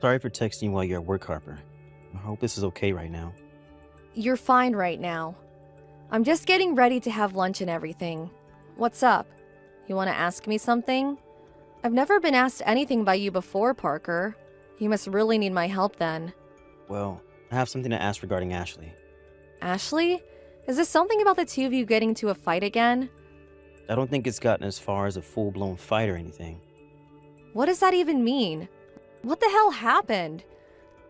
Sorry for texting you while you're at work, Harper. I hope this is okay right now. You're fine right now. I'm just getting ready to have lunch and everything. What's up? You want to ask me something? I've never been asked anything by you before, Parker. You must really need my help then. Well, I have something to ask regarding Ashley. Ashley? Is this something about the two of you getting into a fight again? I don't think it's gotten as far as a full-blown fight or anything. What does that even mean? What the hell happened?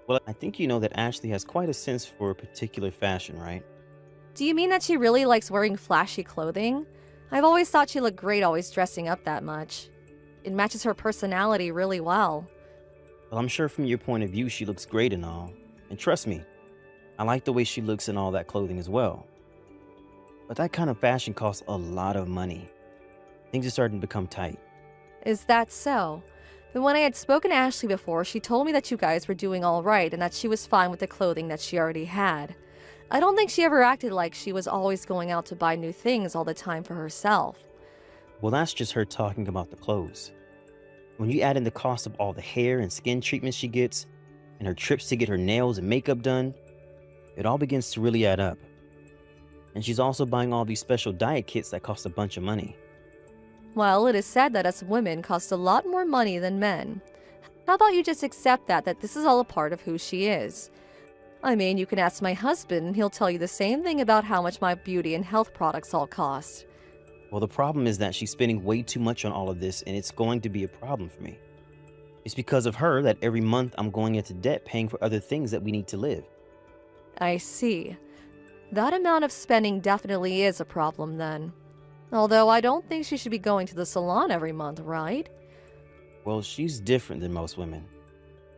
Well, I think you know that Ashley has quite a sense for a particular fashion, right? Do you mean that she really likes wearing flashy clothing? I've always thought she looked great always dressing up that much. It matches her personality really well. Well, I'm sure from your point of view she looks great and all. And trust me, I like the way she looks in all that clothing as well. But that kind of fashion costs a lot of money. Things are starting to become tight. Is that so? But when I had spoken to Ashley before, she told me that you guys were doing all right and that she was fine with the clothing that she already had. I don't think she ever acted like she was always going out to buy new things all the time for herself. Well, that's just her talking about the clothes. When you add in the cost of all the hair and skin treatments she gets, and her trips to get her nails and makeup done, it all begins to really add up. And she's also buying all these special diet kits that cost a bunch of money. Well, it is said that us women cost a lot more money than men. How about you just accept that this is all a part of who she is? I mean, you can ask my husband and he'll tell you the same thing about how much my beauty and health products all cost. Well, the problem is that she's spending way too much on all of this, and it's going to be a problem for me. It's because of her that every month I'm going into debt paying for other things that we need to live. I see. That amount of spending definitely is a problem then. Although I don't think she should be going to the salon every month, right? Well, she's different than most women.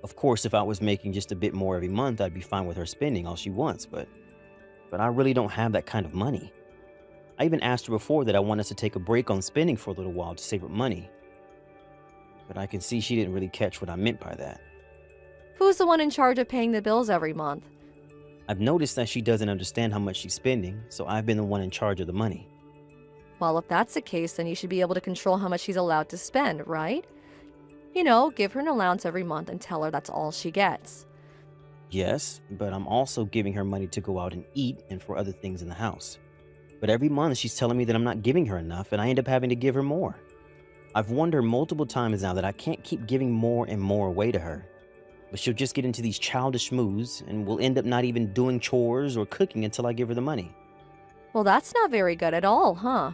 Of course, if I was making just a bit more every month, I'd be fine with her spending all she wants, but I really don't have that kind of money. I even asked her before that I want us to take a break on spending for a little while to save up money. But I can see she didn't really catch what I meant by that. Who's the one in charge of paying the bills every month? I've noticed that she doesn't understand how much she's spending, so I've been the one in charge of the money. Well, if that's the case, then you should be able to control how much she's allowed to spend, right? You know, give her an allowance every month and tell her that's all she gets. Yes, but I'm also giving her money to go out and eat and for other things in the house. But every month she's telling me that I'm not giving her enough and I end up having to give her more. I've warned her multiple times now that I can't keep giving more and more away to her. But she'll just get into these childish moods and we'll end up not even doing chores or cooking until I give her the money. Well, that's not very good at all, huh?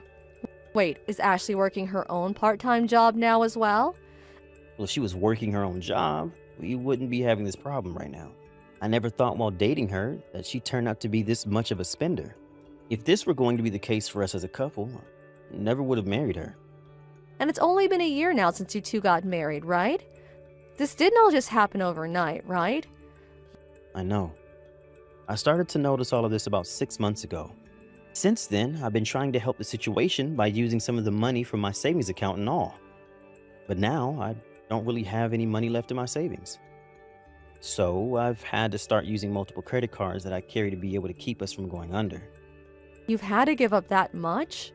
Wait, is Ashley working her own part-time job now as well? Well, if she was working her own job, we wouldn't be having this problem right now. I never thought while dating her that she turned out to be this much of a spender. If this were going to be the case for us as a couple, I never would have married her. And it's only been a year now since you two got married, right? This didn't all just happen overnight, right? I know. I started to notice all of this about 6 months ago. Since then, I've been trying to help the situation by using some of the money from my savings account and all. But now, I don't really have any money left in my savings. So, I've had to start using multiple credit cards that I carry to be able to keep us from going under. You've had to give up that much?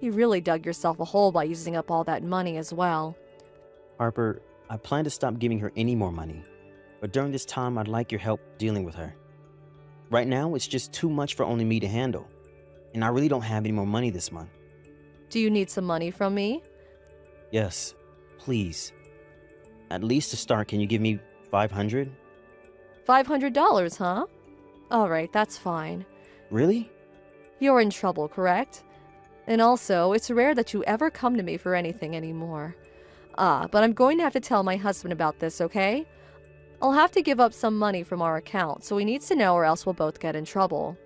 You really dug yourself a hole by using up all that money as well. Harper, I plan to stop giving her any more money. But during this time, I'd like your help dealing with her. Right now, it's just too much for only me to handle. And I really don't have any more money this month. Do you need some money from me? Yes, please. At least to start, can you give me $500? $500, huh? Alright, that's fine. Really? You're in trouble, correct? And also, it's rare that you ever come to me for anything anymore. But I'm going to have to tell my husband about this, okay? I'll have to give up some money from our account, so he needs to know or else we'll both get in trouble.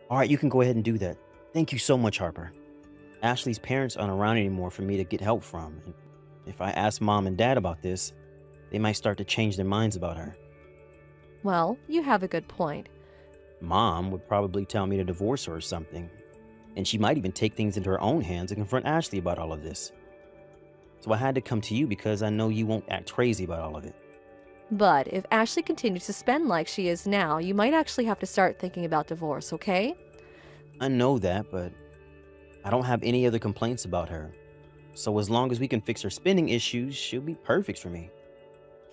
All right, you can go ahead and do that. Thank you so much, Harper. Ashley's parents aren't around anymore for me to get help from. And if I ask Mom and Dad about this, they might start to change their minds about her. Well, you have a good point. Mom would probably tell me to divorce her or something. And she might even take things into her own hands and confront Ashley about all of this. So I had to come to you because I know you won't act crazy about all of it. But if Ashley continues to spend like she is now, you might actually have to start thinking about divorce, okay? I know that, but I don't have any other complaints about her. So as long as we can fix her spending issues, she'll be perfect for me.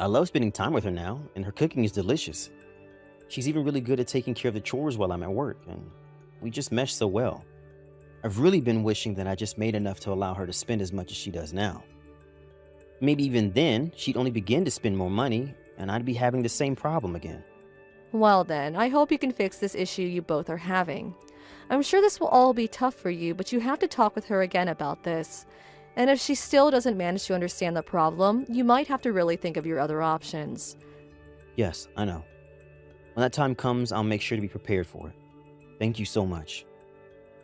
I love spending time with her now, and her cooking is delicious. She's even really good at taking care of the chores while I'm at work, and we just mesh so well. I've really been wishing that I just made enough to allow her to spend as much as she does now. Maybe even then, she'd only begin to spend more money, and I'd be having the same problem again. Well then, I hope you can fix this issue you both are having. I'm sure this will all be tough for you, but you have to talk with her again about this. And if she still doesn't manage to understand the problem, you might have to really think of your other options. Yes, I know. When that time comes, I'll make sure to be prepared for it. Thank you so much.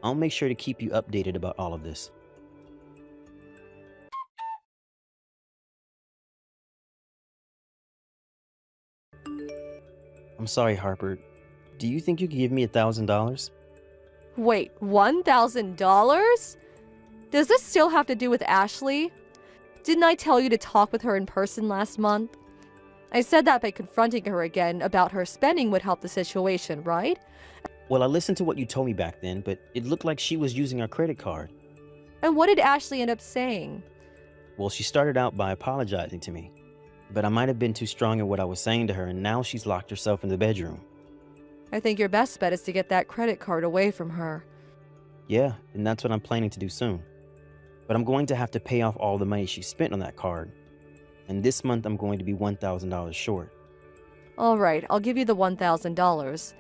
I'll make sure to keep you updated about all of this. I'm sorry, Harper. Do you think you could give me $1,000? Wait, $1,000? Does this still have to do with Ashley? Didn't I tell you to talk with her in person last month? I said that by confronting her again about her spending would help the situation, right? Well, I listened to what you told me back then, but it looked like she was using our credit card. And what did Ashley end up saying? Well, she started out by apologizing to me, but I might have been too strong in what I was saying to her, and now she's locked herself in the bedroom. I think your best bet is to get that credit card away from her. Yeah, and that's what I'm planning to do soon. But I'm going to have to pay off all the money she spent on that card. And this month I'm going to be $1,000 short. Alright, I'll give you the $1,000.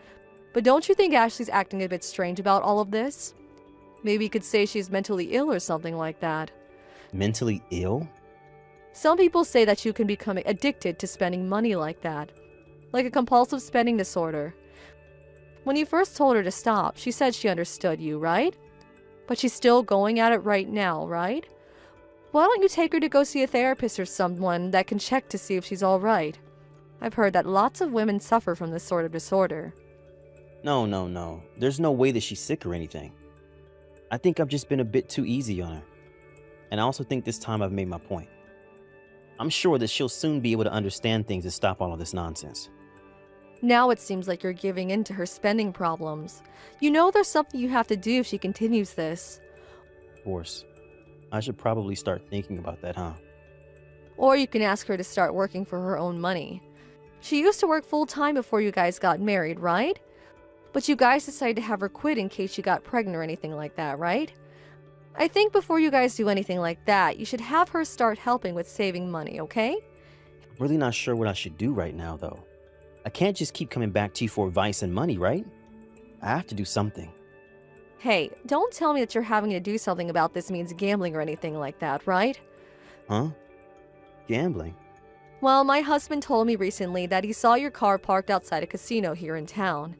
But don't you think Ashley's acting a bit strange about all of this? Maybe you could say she's mentally ill or something like that. Mentally ill? Some people say that you can become addicted to spending money like that. Like a compulsive spending disorder. When you first told her to stop, she said she understood you, right? But she's still going at it right now, right? Why don't you take her to go see a therapist or someone that can check to see if she's alright? I've heard that lots of women suffer from this sort of disorder. No. There's no way that she's sick or anything. I think I've just been a bit too easy on her. And I also think this time I've made my point. I'm sure that she'll soon be able to understand things and stop all of this nonsense. Now it seems like you're giving in to her spending problems. You know there's something you have to do if she continues this. Of course. I should probably start thinking about that, huh? Or you can ask her to start working for her own money. She used to work full-time before you guys got married, right? But you guys decided to have her quit in case you got pregnant or anything like that, right? I think before you guys do anything like that, you should have her start helping with saving money, okay? I'm really not sure what I should do right now, though. I can't just keep coming back to you for advice and money, right? I have to do something. Hey, don't tell me that you're having to do something about this means gambling or anything like that, right? Huh? Gambling? Well, my husband told me recently that he saw your car parked outside a casino here in town.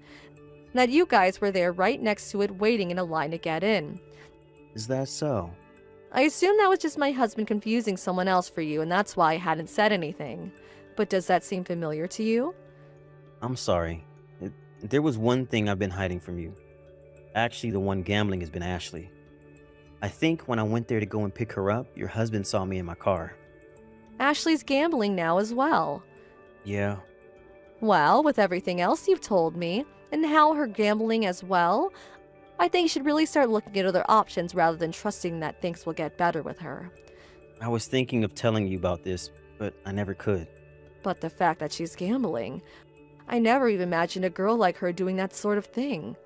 That you guys were there right next to it waiting in a line to get in. Is that so? I assume that was just my husband confusing someone else for you, and that's why I hadn't said anything. But does that seem familiar to you? I'm sorry. There was one thing I've been hiding from you. Actually, the one gambling has been Ashley. I think when I went there to go and pick her up, your husband saw me in my car. Ashley's gambling now as well. Yeah. Well, with everything else you've told me, and how her gambling as well, I think you should really start looking at other options rather than trusting that things will get better with her. I was thinking of telling you about this, but I never could. But the fact that she's gambling, I never even imagined a girl like her doing that sort of thing.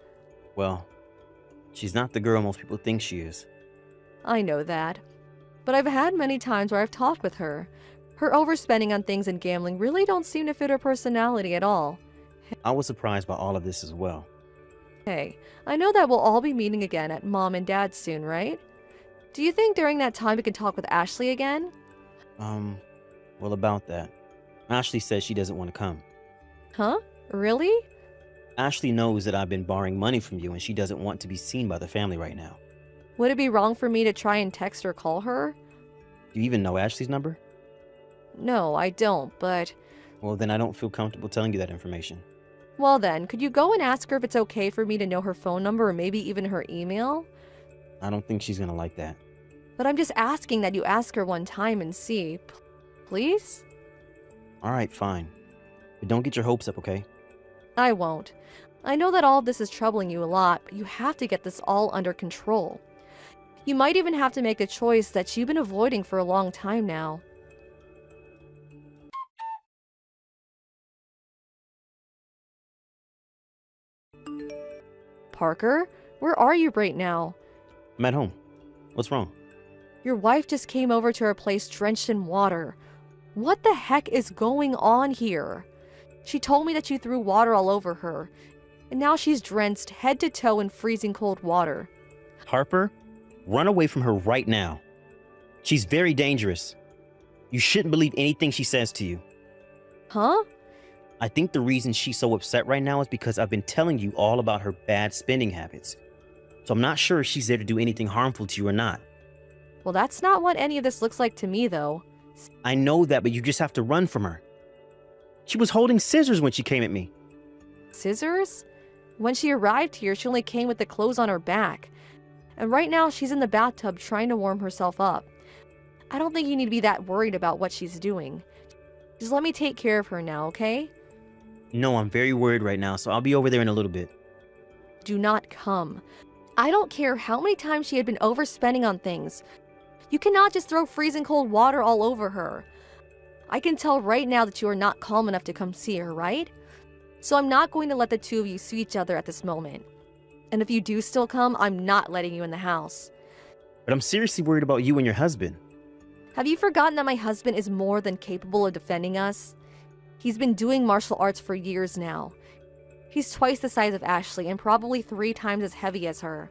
Well, she's not the girl most people think she is. I know that. But I've had many times where I've talked with her. Her overspending on things and gambling really don't seem to fit her personality at all. I was surprised by all of this as well. Hey, I know that we'll all be meeting again at Mom and Dad's soon, right? Do you think during that time we can talk with Ashley again? Well, about that. Ashley says she doesn't want to come. Huh? Really? Ashley knows that I've been borrowing money from you and she doesn't want to be seen by the family right now. Would it be wrong for me to try and text or call her? Do you even know Ashley's number? No, I don't, but... Well, then I don't feel comfortable telling you that information. Well then, could you go and ask her if it's okay for me to know her phone number or maybe even her email? I don't think she's gonna like that. But I'm just asking that you ask her one time and see. Please? Alright, fine. But don't get your hopes up, okay? I won't. I know that all of this is troubling you a lot, but you have to get this all under control. You might even have to make a choice that you've been avoiding for a long time now. Parker? Where are you right now? I'm at home. What's wrong? Your wife just came over to our place drenched in water. What the heck is going on here? She told me that you threw water all over her, and now she's drenched head to toe in freezing cold water. Harper, run away from her right now. She's very dangerous. You shouldn't believe anything she says to you. Huh? I think the reason she's so upset right now is because I've been telling you all about her bad spending habits. So I'm not sure if she's there to do anything harmful to you or not. Well, that's not what any of this looks like to me, though. I know that, but you just have to run from her. She was holding scissors when she came at me. Scissors? When she arrived here, she only came with the clothes on her back. And right now, she's in the bathtub trying to warm herself up. I don't think you need to be that worried about what she's doing. Just let me take care of her now, okay? No, I'm very worried right now, so I'll be over there in a little bit. Do not come. I don't care how many times she had been overspending on things. You cannot just throw freezing cold water all over her. I can tell right now that you are not calm enough to come see her, right? So I'm not going to let the two of you see each other at this moment. And if you do still come, I'm not letting you in the house. But I'm seriously worried about you and your husband. Have you forgotten that my husband is more than capable of defending us? He's been doing martial arts for years now. He's twice the size of Ashley and probably 3 times as heavy as her.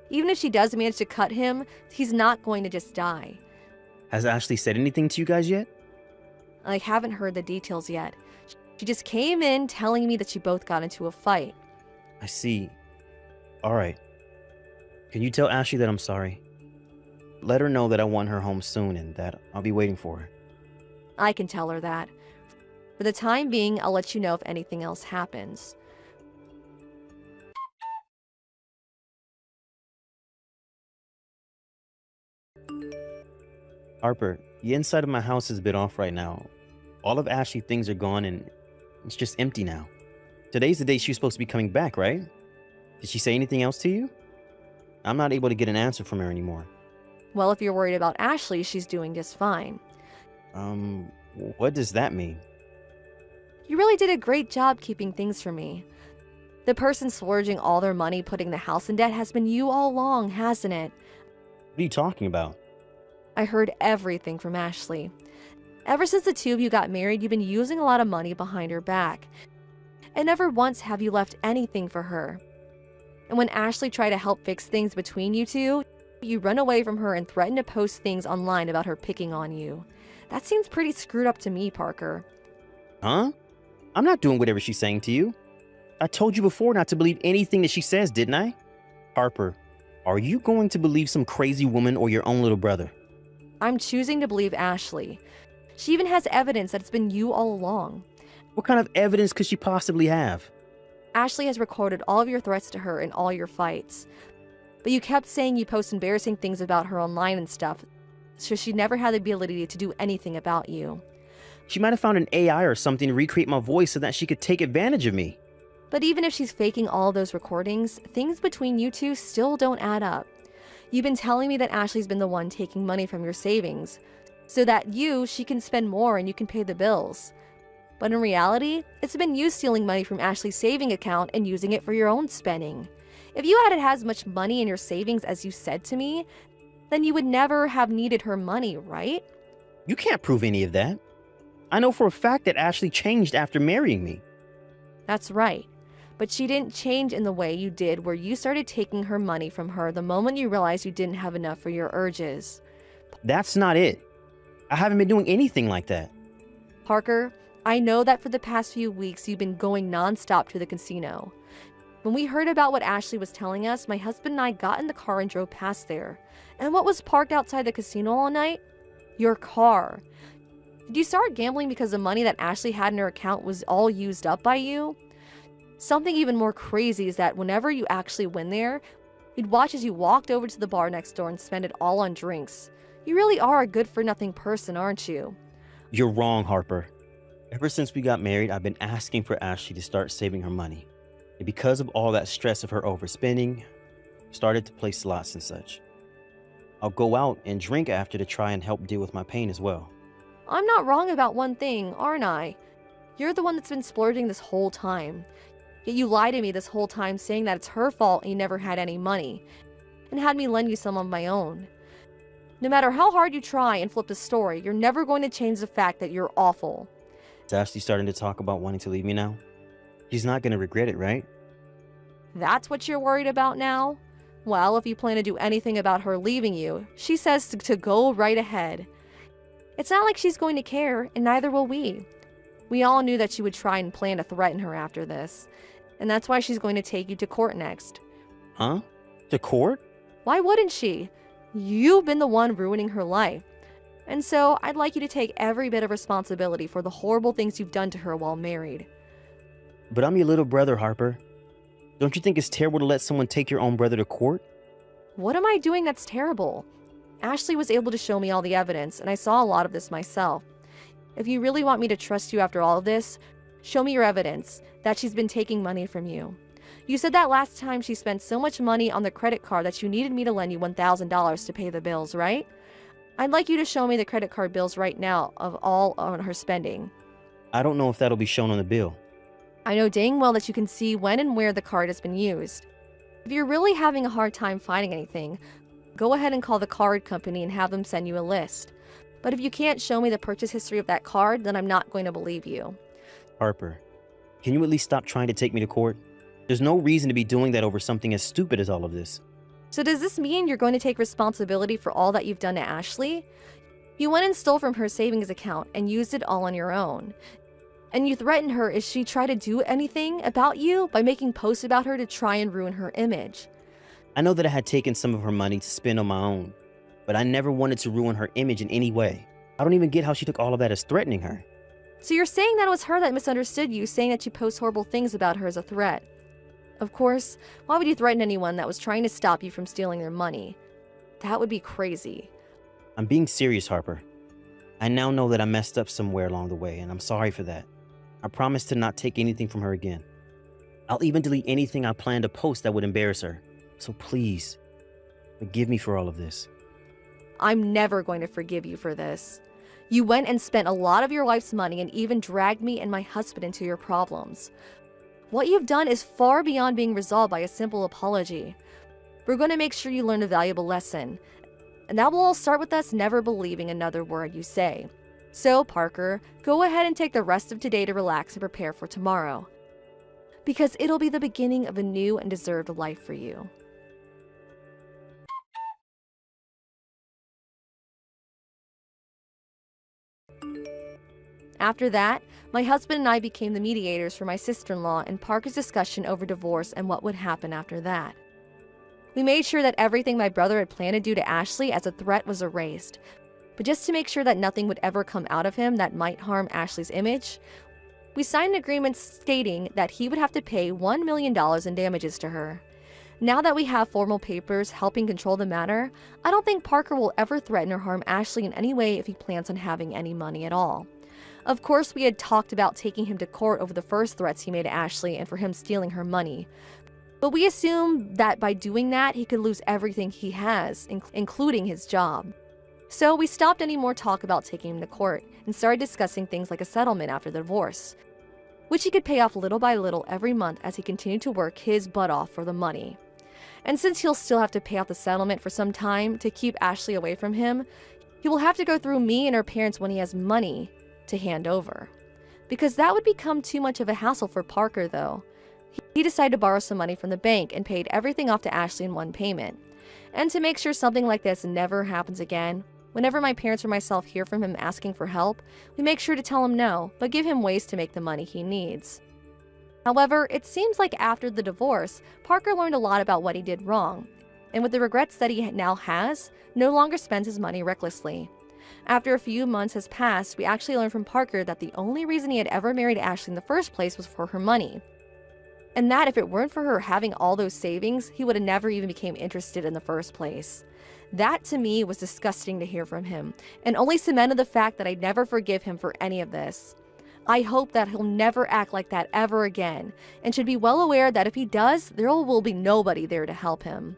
Even if she does manage to cut him, he's not going to just die. Has Ashley said anything to you guys yet? I haven't heard the details yet. She just came in telling me that you both got into a fight. I see. All right. Can you tell Ashley that I'm sorry? Let her know that I want her home soon and that I'll be waiting for her. I can tell her that. For the time being, I'll let you know if anything else happens. Harper, the inside of my house is a bit off right now. All of Ashley's things are gone and it's just empty now. Today's the day she was supposed to be coming back, right? Did she say anything else to you? I'm not able to get an answer from her anymore. Well, if you're worried about Ashley, she's doing just fine. What does that mean? You really did a great job keeping things from me. The person splurging all their money putting the house in debt has been you all along, hasn't it? What are you talking about? I heard everything from Ashley. Ever since the two of you got married, you've been using a lot of money behind her back. And never once have you left anything for her. And when Ashley tried to help fix things between you two, you run away from her and threaten to post things online about her picking on you. That seems pretty screwed up to me, Parker. Huh? I'm not doing whatever she's saying to you. I told you before not to believe anything that she says, didn't I? Harper, are you going to believe some crazy woman or your own little brother? I'm choosing to believe Ashley. She even has evidence that it's been you all along. What kind of evidence could she possibly have? Ashley has recorded all of your threats to her and all your fights. But you kept saying you post embarrassing things about her online and stuff, so she never had the ability to do anything about you. She might have found an AI or something to recreate my voice so that she could take advantage of me. But even if she's faking all those recordings, things between you two still don't add up. You've been telling me that Ashley's been the one taking money from your savings, so that she can spend more and you can pay the bills. But in reality, it's been you stealing money from Ashley's saving account and using it for your own spending. If you hadn't had as much money in your savings as you said to me, then you would never have needed her money, right? You can't prove any of that. I know for a fact that Ashley changed after marrying me. That's right. But she didn't change in the way you did, where you started taking her money from her the moment you realized you didn't have enough for your urges. That's not it. I haven't been doing anything like that. Parker, I know that for the past few weeks you've been going nonstop to the casino. When we heard about what Ashley was telling us, my husband and I got in the car and drove past there. And what was parked outside the casino all night? Your car. Did you start gambling because the money that Ashley had in her account was all used up by you? Something even more crazy is that whenever you actually win there, we'd watch as you walked over to the bar next door and spend it all on drinks. You really are a good-for-nothing person, aren't you? You're wrong, Harper. Ever since we got married, I've been asking for Ashley to start saving her money. And because of all that stress of her overspending, I started to play slots and such. I'll go out and drink after to try and help deal with my pain as well. I'm not wrong about one thing, aren't I? You're the one that's been splurging this whole time. Yet you lied to me this whole time saying that it's her fault and you never had any money, and had me lend you some of my own. No matter how hard you try and flip the story, you're never going to change the fact that you're awful. Is Ashley starting to talk about wanting to leave me now? She's not going to regret it, right? That's what you're worried about now? Well, if you plan to do anything about her leaving you, she says to go right ahead. It's not like she's going to care, and neither will we. We all knew that she would try and plan to threaten her after this, and that's why she's going to take you to court next. Huh? To court? Why wouldn't she? You've been the one ruining her life. And so, I'd like you to take every bit of responsibility for the horrible things you've done to her while married. But I'm your little brother, Harper. Don't you think it's terrible to let someone take your own brother to court? What am I doing that's terrible? Ashley was able to show me all the evidence, and I saw a lot of this myself. If you really want me to trust you after all of this, show me your evidence that she's been taking money from you. You said that last time she spent so much money on the credit card that you needed me to lend you $1,000 to pay the bills, right? I'd like you to show me the credit card bills right now of all on her spending. I don't know if that'll be shown on the bill. I know dang well that you can see when and where the card has been used. If you're really having a hard time finding anything, go ahead and call the card company and have them send you a list. But if you can't show me the purchase history of that card, then I'm not going to believe you. Harper, can you at least stop trying to take me to court? There's no reason to be doing that over something as stupid as all of this. So does this mean you're going to take responsibility for all that you've done to Ashley? You went and stole from her savings account and used it all on your own. And you threatened her if she tried to do anything about you by making posts about her to try and ruin her image. I know that I had taken some of her money to spend on my own, but I never wanted to ruin her image in any way. I don't even get how she took all of that as threatening her. So you're saying that it was her that misunderstood you, saying that you post horrible things about her as a threat. Of course, why would you threaten anyone that was trying to stop you from stealing their money? That would be crazy. I'm being serious, Harper. I now know that I messed up somewhere along the way, and I'm sorry for that. I promise to not take anything from her again. I'll even delete anything I plan to post that would embarrass her. So please, forgive me for all of this. I'm never going to forgive you for this. You went and spent a lot of your life's money and even dragged me and my husband into your problems. What you've done is far beyond being resolved by a simple apology. We're going to make sure you learn a valuable lesson. And that will all start with us never believing another word you say. So, Parker, go ahead and take the rest of today to relax and prepare for tomorrow. Because it'll be the beginning of a new and deserved life for you. After that, my husband and I became the mediators for my sister-in-law and Parker's discussion over divorce and what would happen after that. We made sure that everything my brother had planned to do to Ashley as a threat was erased. But just to make sure that nothing would ever come out of him that might harm Ashley's image, we signed an agreement stating that he would have to pay $1 million in damages to her. Now that we have formal papers helping control the matter, I don't think Parker will ever threaten or harm Ashley in any way if he plans on having any money at all. Of course, we had talked about taking him to court over the first threats he made to Ashley and for him stealing her money. But we assumed that by doing that, he could lose everything he has, including his job. So we stopped any more talk about taking him to court and started discussing things like a settlement after the divorce, which he could pay off little by little every month as he continued to work his butt off for the money. And since he'll still have to pay off the settlement for some time to keep Ashley away from him, he will have to go through me and her parents when he has money to hand over. Because that would become too much of a hassle for Parker, though. He decided to borrow some money from the bank and paid everything off to Ashley in one payment. And to make sure something like this never happens again, whenever my parents or myself hear from him asking for help, we make sure to tell him no, but give him ways to make the money he needs. However, it seems like after the divorce, Parker learned a lot about what he did wrong, and with the regrets that he now has, no longer spends his money recklessly. After a few months has passed, we actually learned from Parker that the only reason he had ever married Ashley in the first place was for her money. And that if it weren't for her having all those savings, he would have never even became interested in the first place. That to me was disgusting to hear from him, and only cemented the fact that I'd never forgive him for any of this. I hope that he'll never act like that ever again, and should be well aware that if he does, there will be nobody there to help him.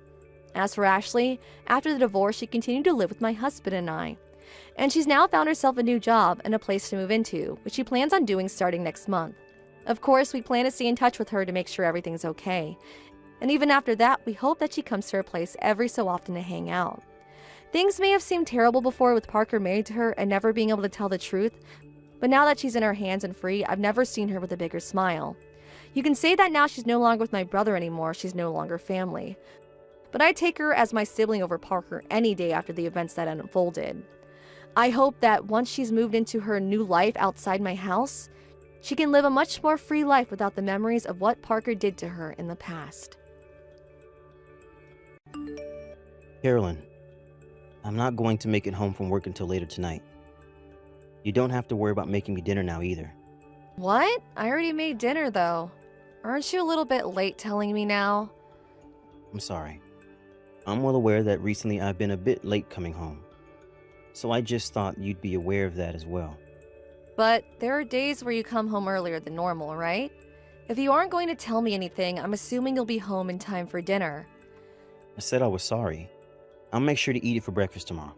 As for Ashley, after the divorce, she continued to live with my husband and I. And she's now found herself a new job and a place to move into, which she plans on doing starting next month. Of course, we plan to stay in touch with her to make sure everything's okay. And even after that, we hope that she comes to our place every so often to hang out. Things may have seemed terrible before with Parker married to her and never being able to tell the truth, but now that she's in our hands and free, I've never seen her with a bigger smile. You can say that now she's no longer with my brother anymore, she's no longer family. But I take her as my sibling over Parker any day after the events that unfolded. I hope that once she's moved into her new life outside my house, she can live a much more free life without the memories of what Parker did to her in the past. Carolyn, I'm not going to make it home from work until later tonight. You don't have to worry about making me dinner now either. What? I already made dinner though. Aren't you a little bit late telling me now? I'm sorry. I'm well aware that recently I've been a bit late coming home. So I just thought you'd be aware of that as well. But there are days where you come home earlier than normal, right? If you aren't going to tell me anything, I'm assuming you'll be home in time for dinner. I said I was sorry. I'll make sure to eat it for breakfast tomorrow.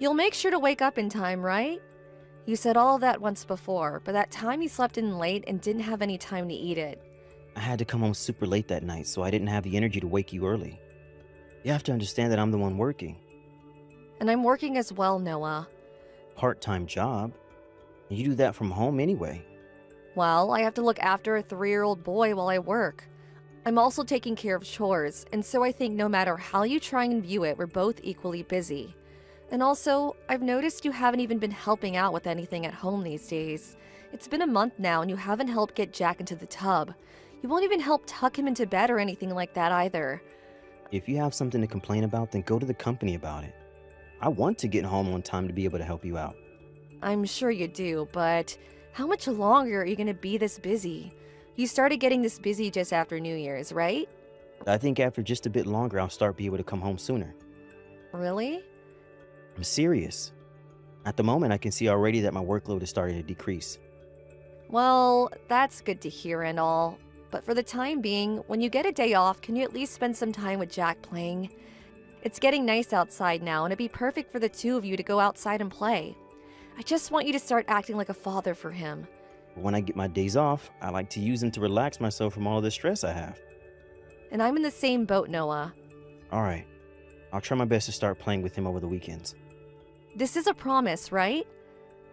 You'll make sure to wake up in time, right? You said all of that once before, but that time you slept in late and didn't have any time to eat it. I had to come home super late that night, so I didn't have the energy to wake you early. You have to understand that I'm the one working. And I'm working as well, Noah. Part-time job. And you do that from home anyway. Well, I have to look after a 3-year-old boy while I work. I'm also taking care of chores, and so I think no matter how you try and view it, we're both equally busy. And also, I've noticed you haven't even been helping out with anything at home these days. It's been a month now and you haven't helped get Jack into the tub. You won't even help tuck him into bed or anything like that either. If you have something to complain about, then go to the company about it. I want to get home on time to be able to help you out. I'm sure you do, but how much longer are you going to be this busy? You started getting this busy just after New Year's, right? I think after just a bit longer, I'll start be able to come home sooner. Really? I'm serious. At the moment, I can see already that my workload is starting to decrease. Well, that's good to hear and all. But for the time being, when you get a day off, can you at least spend some time with Jack playing? It's getting nice outside now, and it'd be perfect for the two of you to go outside and play. I just want you to start acting like a father for him. When I get my days off, I like to use them to relax myself from all of the stress I have. And I'm in the same boat, Noah. All right. I'll try my best to start playing with him over the weekends. This is a promise, right?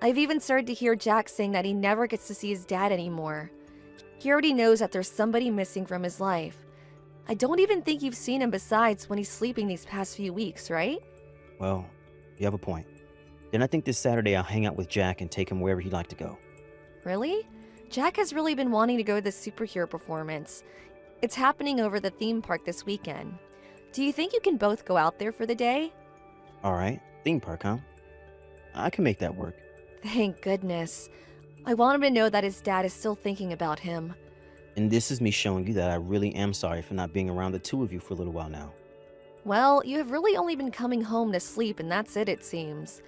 I've even started to hear Jack saying that he never gets to see his dad anymore. He already knows that there's somebody missing from his life. I don't even think you've seen him besides when he's sleeping these past few weeks, right? Well, you have a point. Then I think this Saturday I'll hang out with Jack and take him wherever he'd like to go. Really? Jack has really been wanting to go to the superhero performance. It's happening over the theme park this weekend. Do you think you can both go out there for the day? All right. Theme park, huh? I can make that work. Thank goodness. I want him to know that his dad is still thinking about him. And this is me showing you that I really am sorry for not being around the two of you for a little while now. Well, you have really only been coming home to sleep, and that's it seems.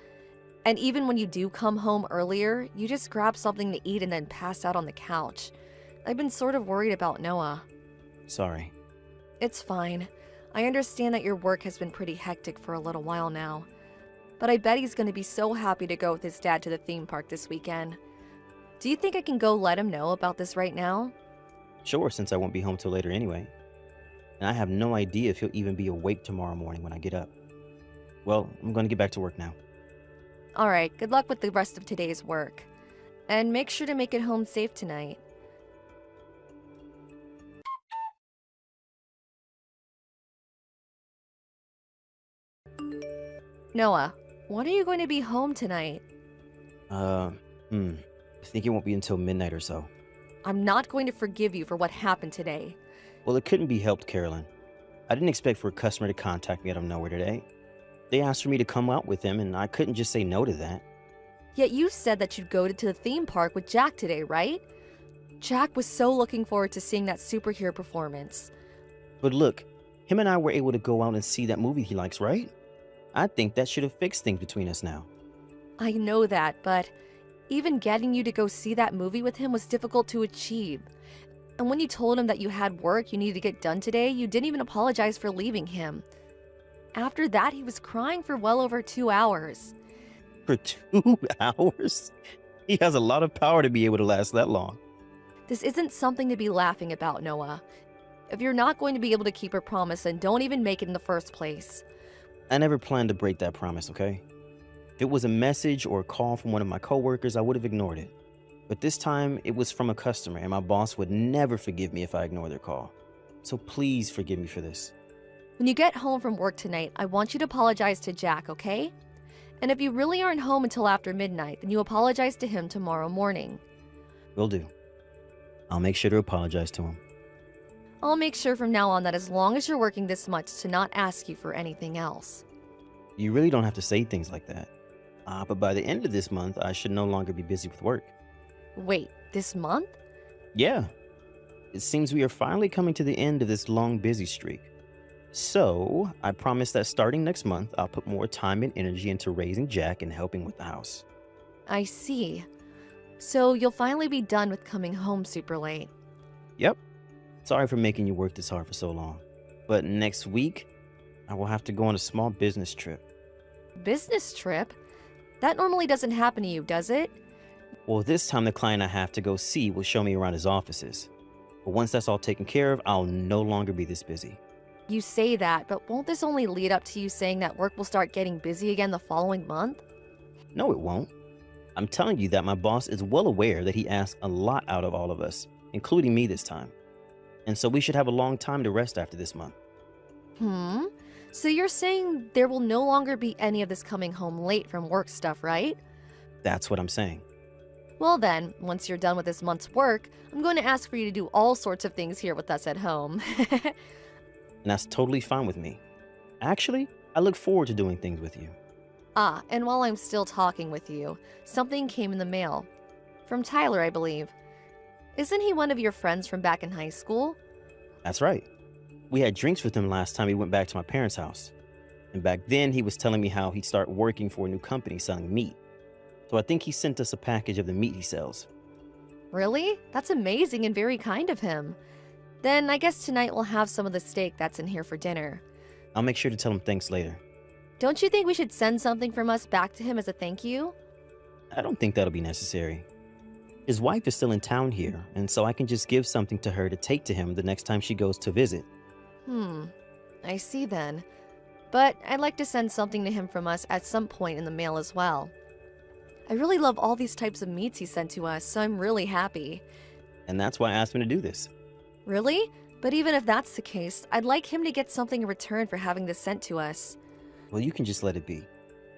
And even when you do come home earlier, you just grab something to eat and then pass out on the couch. I've been sort of worried about Noah. Sorry. It's fine. I understand that your work has been pretty hectic for a little while now. But I bet he's going to be so happy to go with his dad to the theme park this weekend. Do you think I can go let him know about this right now? Sure, since I won't be home till later anyway. And I have no idea if he'll even be awake tomorrow morning when I get up. Well, I'm going to get back to work now. Alright, good luck with the rest of today's work. And make sure to make it home safe tonight. Noah, when are you going to be home tonight? I think it won't be until midnight or so. I'm not going to forgive you for what happened today. Well, it couldn't be helped, Carolyn. I didn't expect for a customer to contact me out of nowhere today. They asked for me to come out with them, and I couldn't just say no to that. Yet you said that you'd go to the theme park with Jack today, right? Jack was so looking forward to seeing that superhero performance. But look, him and I were able to go out and see that movie he likes, right? I think that should have fixed things between us now. I know that, but even getting you to go see that movie with him was difficult to achieve. And when you told him that you had work you needed to get done today, you didn't even apologize for leaving him. After that, he was crying for well over 2 hours. For 2 hours? He has a lot of power to be able to last that long. This isn't something to be laughing about, Noah. If you're not going to be able to keep a promise, then don't even make it in the first place. I never planned to break that promise, okay? If it was a message or a call from one of my coworkers, I would have ignored it. But this time, it was from a customer, and my boss would never forgive me if I ignore their call. So please forgive me for this. When you get home from work tonight, I want you to apologize to Jack, okay? And if you really aren't home until after midnight, then you apologize to him tomorrow morning. Will do. I'll make sure to apologize to him. I'll make sure from now on that as long as you're working this much to not ask you for anything else. You really don't have to say things like that. But by the end of this month, I should no longer be busy with work. Wait, this month? Yeah. It seems we are finally coming to the end of this long busy streak. So, I promise that starting next month, I'll put more time and energy into raising Jack and helping with the house. I see. So you'll finally be done with coming home super late. Yep. Sorry for making you work this hard for so long. But next week, I will have to go on a small business trip. Business trip? That normally doesn't happen to you, does it? Well, this time the client I have to go see will show me around his offices. But once that's all taken care of, I'll no longer be this busy. You say that, but won't this only lead up to you saying that work will start getting busy again the following month? No, it won't. I'm telling you that my boss is well aware that he asks a lot out of all of us, including me this time. And so we should have a long time to rest after this month. So you're saying there will no longer be any of this coming home late from work stuff, right? That's what I'm saying. Well then, once you're done with this month's work, I'm going to ask for you to do all sorts of things here with us at home. And that's totally fine with me. Actually, I look forward to doing things with you. And while I'm still talking with you, something came in the mail. From Tyler, I believe. Isn't he one of your friends from back in high school? That's right. We had drinks with him last time he went back to my parents' house. And back then, he was telling me how he'd start working for a new company selling meat. So I think he sent us a package of the meat he sells. Really? That's amazing and very kind of him. Then I guess tonight we'll have some of the steak that's in here for dinner. I'll make sure to tell him thanks later. Don't you think we should send something from us back to him as a thank you? I don't think that'll be necessary. His wife is still in town here, and so I can just give something to her to take to him the next time she goes to visit. I see then. But I'd like to send something to him from us at some point in the mail as well. I really love all these types of meats he sent to us, so I'm really happy. And that's why I asked him to do this. Really? But even if that's the case, I'd like him to get something in return for having this sent to us. Well, you can just let it be.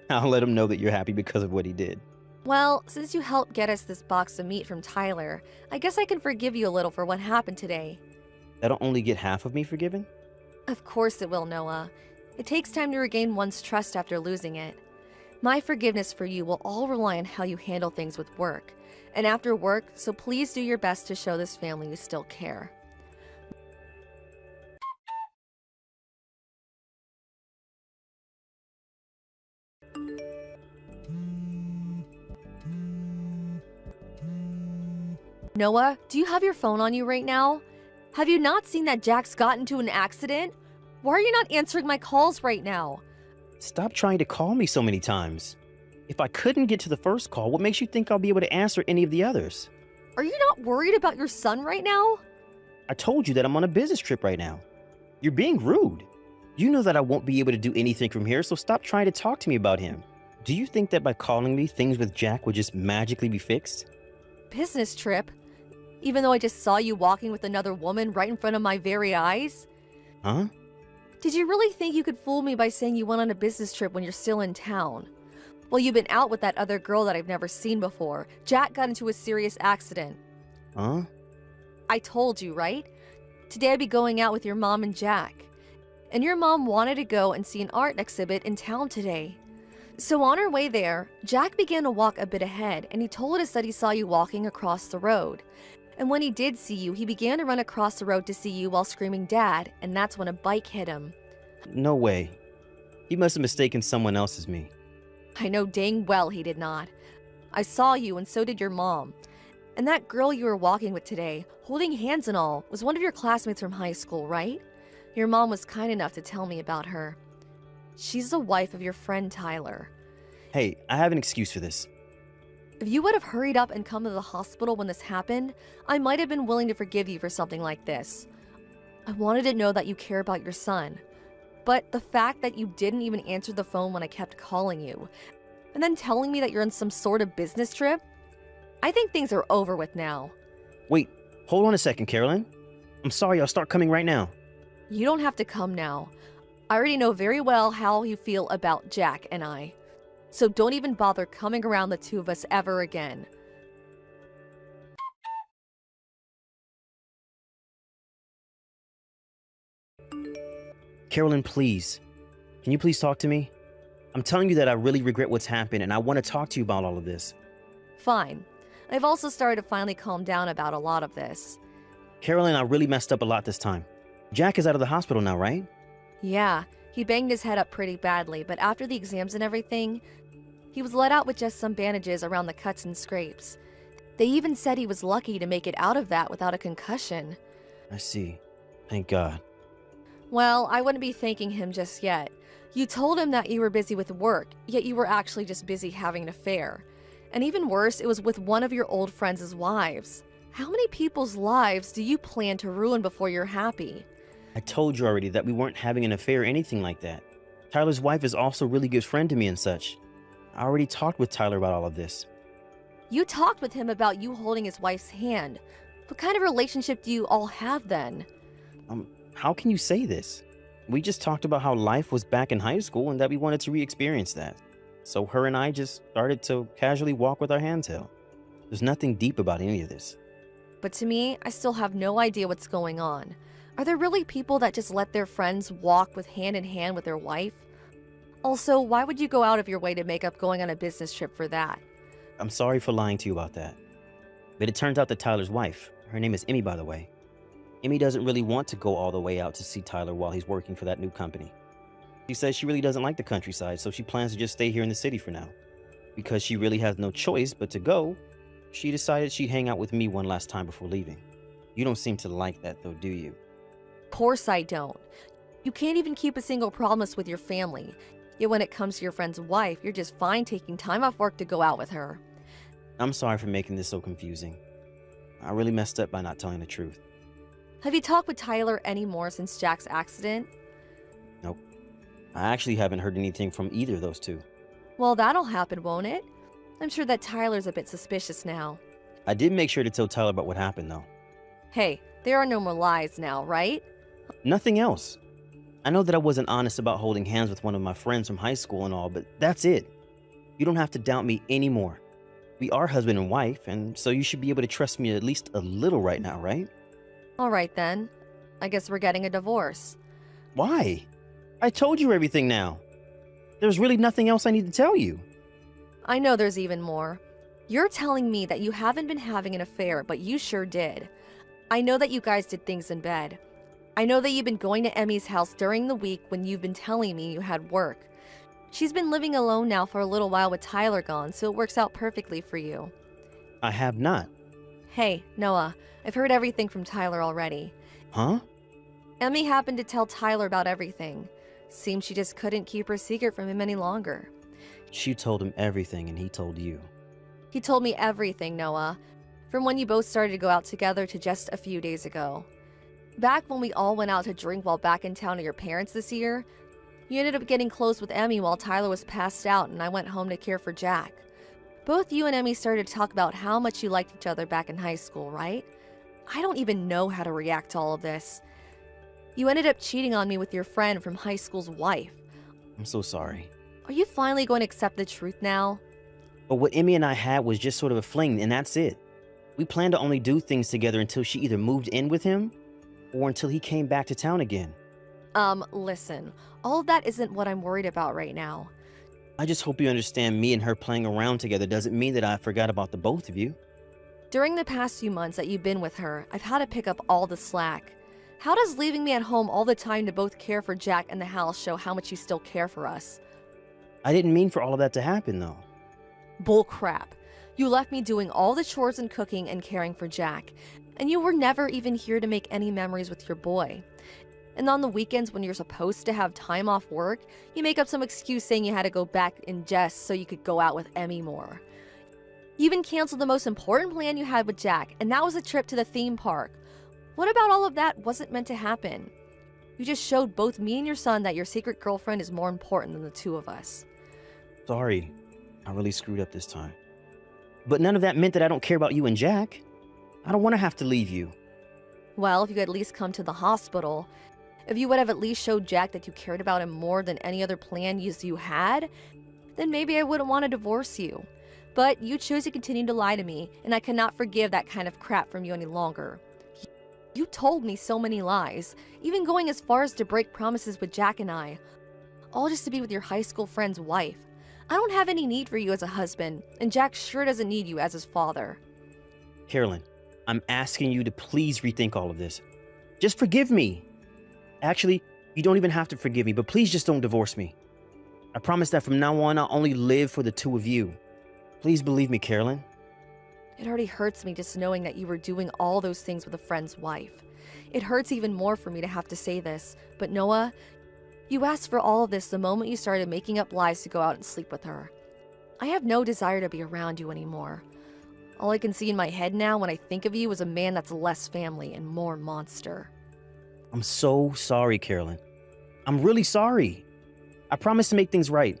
I'll let him know that you're happy because of what he did. Well, since you helped get us this box of meat from Tyler, I guess I can forgive you a little for what happened today. That'll only get half of me forgiven? Of course it will, Noah. It takes time to regain one's trust after losing it. My forgiveness for you will all rely on how you handle things with work, and after work, so please do your best to show this family you still care. Noah, do you have your phone on you right now? Have you not seen that Jack's got into an accident? Why are you not answering my calls right now? Stop trying to call me so many times. If I couldn't get to the first call, what makes you think I'll be able to answer any of the others? Are you not worried about your son right now? I told you that I'm on a business trip right now. You're being rude. You know that I won't be able to do anything from here, so stop trying to talk to me about him. Do you think that by calling me, things with Jack would just magically be fixed? Business trip? Even though I just saw you walking with another woman right in front of my very eyes? Huh? Did you really think you could fool me by saying you went on a business trip when you're still in town? Well, you've been out with that other girl that I've never seen before. Jack got into a serious accident. Huh? I told you, right? Today I'd be going out with your mom and Jack. And your mom wanted to go and see an art exhibit in town today. So on our way there, Jack began to walk a bit ahead, and he told us that he saw you walking across the road. And when he did see you, he began to run across the road to see you while screaming "Dad," and that's when a bike hit him. No way. He must have mistaken someone else as me. I know dang well he did not. I saw you, and so did your mom. And that girl you were walking with today, holding hands and all, was one of your classmates from high school, right? Your mom was kind enough to tell me about her. She's the wife of your friend Tyler. Hey, I have an excuse for this. If you would have hurried up and come to the hospital when this happened, I might have been willing to forgive you for something like this. I wanted to know that you care about your son. But the fact that you didn't even answer the phone when I kept calling you, and then telling me that you're on some sort of business trip, I think things are over with now. Wait, hold on a second, Carolyn. I'm sorry, I'll start coming right now. You don't have to come now. I already know very well how you feel about Jack and I. So don't even bother coming around the two of us ever again. Carolyn, please. Can you please talk to me? I'm telling you that I really regret what's happened and I want to talk to you about all of this. Fine. I've also started to finally calm down about a lot of this. Carolyn, I really messed up a lot this time. Jack is out of the hospital now, right? Yeah, he banged his head up pretty badly, but after the exams and everything, he was let out with just some bandages around the cuts and scrapes. They even said he was lucky to make it out of that without a concussion. I see. Thank God. Well, I wouldn't be thanking him just yet. You told him that you were busy with work, yet you were actually just busy having an affair. And even worse, it was with one of your old friends' wives. How many people's lives do you plan to ruin before you're happy? I told you already that we weren't having an affair or anything like that. Tyler's wife is also a really good friend to me and such. I already talked with Tyler about all of this. You talked with him about you holding his wife's hand. What kind of relationship do you all have then? How can you say this? We just talked about how life was back in high school and that we wanted to re-experience that. So her and I just started to casually walk with our hands held. There's nothing deep about any of this. But to me, I still have no idea what's going on. Are there really people that just let their friends walk with hand in hand with their wife? Also, why would you go out of your way to make up going on a business trip for that? I'm sorry for lying to you about that. But it turns out that Tyler's wife, her name is Emmy, by the way. Emmy doesn't really want to go all the way out to see Tyler while he's working for that new company. She says she really doesn't like the countryside, so she plans to just stay here in the city for now. Because she really has no choice but to go, she decided she'd hang out with me one last time before leaving. You don't seem to like that though, do you? Course I don't. You can't even keep a single promise with your family. Yet when it comes to your friend's wife, you're just fine taking time off work to go out with her. I'm sorry for making this so confusing. I really messed up by not telling the truth. Have you talked with Tyler anymore since Jack's accident? Nope. I actually haven't heard anything from either of those two. Well, that'll happen, won't it? I'm sure that Tyler's a bit suspicious now. I did make sure to tell Tyler about what happened though. Hey, there are no more lies now, right? Nothing else. I know that I wasn't honest about holding hands with one of my friends from high school and all, but that's it. You don't have to doubt me anymore. We are husband and wife, and so you should be able to trust me at least a little right now, right? All right then. I guess we're getting a divorce. Why? I told you everything now. There's really nothing else I need to tell you. I know there's even more. You're telling me that you haven't been having an affair, but you sure did. I know that you guys did things in bed. I know that you've been going to Emmy's house during the week when you've been telling me you had work. She's been living alone now for a little while with Tyler gone, so it works out perfectly for you. I have not. Hey, Noah, I've heard everything from Tyler already. Huh? Emmy happened to tell Tyler about everything. Seems she just couldn't keep her secret from him any longer. She told him everything and he told you. He told me everything, Noah. From when you both started to go out together to just a few days ago. Back when we all went out to drink while back in town at your parents this year, you ended up getting close with Emmy while Tyler was passed out and I went home to care for Jack. Both you and Emmy started to talk about how much you liked each other back in high school, right? I don't even know how to react to all of this. You ended up cheating on me with your friend from high school's wife. I'm so sorry. Are you finally going to accept the truth now? But what Emmy and I had was just sort of a fling, and that's it. We planned to only do things together until she either moved in with him or until he came back to town again. Listen, all of that isn't what I'm worried about right now. I just hope you understand me and her playing around together doesn't mean that I forgot about the both of you. During the past few months that you've been with her, I've had to pick up all the slack. How does leaving me at home all the time to both care for Jack and the house show how much you still care for us? I didn't mean for all of that to happen, though. Bull crap. You left me doing all the chores and cooking and caring for Jack, and you were never even here to make any memories with your boy. And on the weekends when you're supposed to have time off work, you make up some excuse saying you had to go back in jest so you could go out with Emmy more. You even canceled the most important plan you had with Jack, and that was a trip to the theme park. What about all of that wasn't meant to happen? You just showed both me and your son that your secret girlfriend is more important than the two of us. Sorry, I really screwed up this time. But none of that meant that I don't care about you and Jack. I don't want to have to leave you. Well, if you could at least come to the hospital, if you would have at least showed Jack that you cared about him more than any other plan you had, then maybe I wouldn't want to divorce you. But you chose to continue to lie to me, and I cannot forgive that kind of crap from you any longer. You told me so many lies, even going as far as to break promises with Jack and I, all just to be with your high school friend's wife. I don't have any need for you as a husband, and Jack sure doesn't need you as his father. Carolyn, I'm asking you to please rethink all of this. Just forgive me. Actually, you don't even have to forgive me, but please just don't divorce me. I promise that from now on, I'll only live for the two of you. Please believe me, Carolyn. It already hurts me just knowing that you were doing all those things with a friend's wife. It hurts even more for me to have to say this, but Noah, you asked for all of this the moment you started making up lies to go out and sleep with her. I have no desire to be around you anymore. All I can see in my head now when I think of you is a man that's less family and more monster. I'm so sorry, Carolyn. I'm really sorry. I promise to make things right.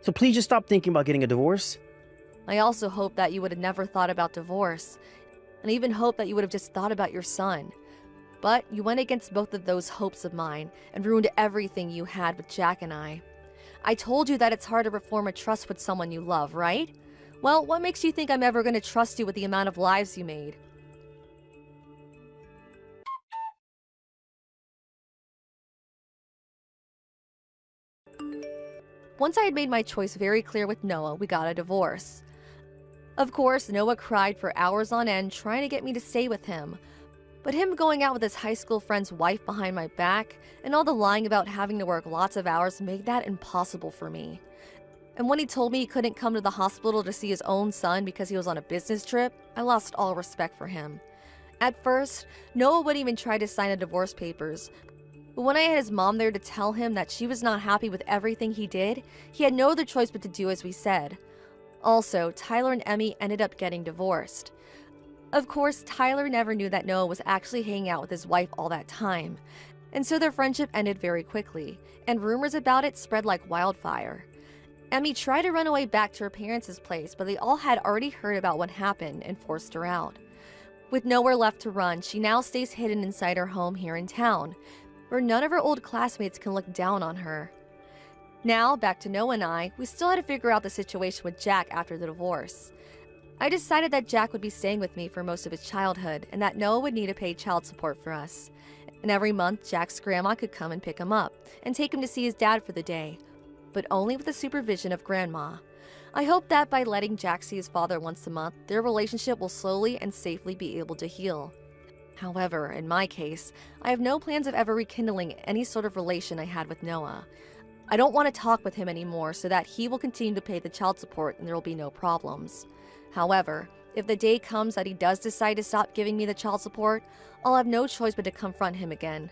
So please just stop thinking about getting a divorce. I also hope that you would have never thought about divorce, and even hope that you would have just thought about your son. But you went against both of those hopes of mine and ruined everything you had with Jack and I. I told you that it's hard to reform a trust with someone you love, right? Well, what makes you think I'm ever going to trust you with the amount of lies you made? Once I had made my choice very clear with Noah, we got a divorce. Of course, Noah cried for hours on end trying to get me to stay with him. But him going out with his high school friend's wife behind my back and all the lying about having to work lots of hours made that impossible for me. And when he told me he couldn't come to the hospital to see his own son because he was on a business trip, I lost all respect for him. At first, Noah wouldn't even try to sign the divorce papers. But when I had his mom there to tell him that she was not happy with everything he did, he had no other choice but to do as we said. Also, Tyler and Emmy ended up getting divorced. Of course, Tyler never knew that Noah was actually hanging out with his wife all that time, and so their friendship ended very quickly, and rumors about it spread like wildfire. Emmy tried to run away back to her parents' place, but they all had already heard about what happened and forced her out. With nowhere left to run, she now stays hidden inside her home here in town, where none of her old classmates can look down on her. Now, back to Noah and I, we still had to figure out the situation with Jack after the divorce. I decided that Jack would be staying with me for most of his childhood, and that Noah would need to pay child support for us. And every month, Jack's grandma could come and pick him up, and take him to see his dad for the day, but only with the supervision of grandma. I hope that by letting Jack see his father once a month, their relationship will slowly and safely be able to heal. However, in my case, I have no plans of ever rekindling any sort of relation I had with Noah. I don't want to talk with him anymore so that he will continue to pay the child support and there will be no problems. However, if the day comes that he does decide to stop giving me the child support, I'll have no choice but to confront him again.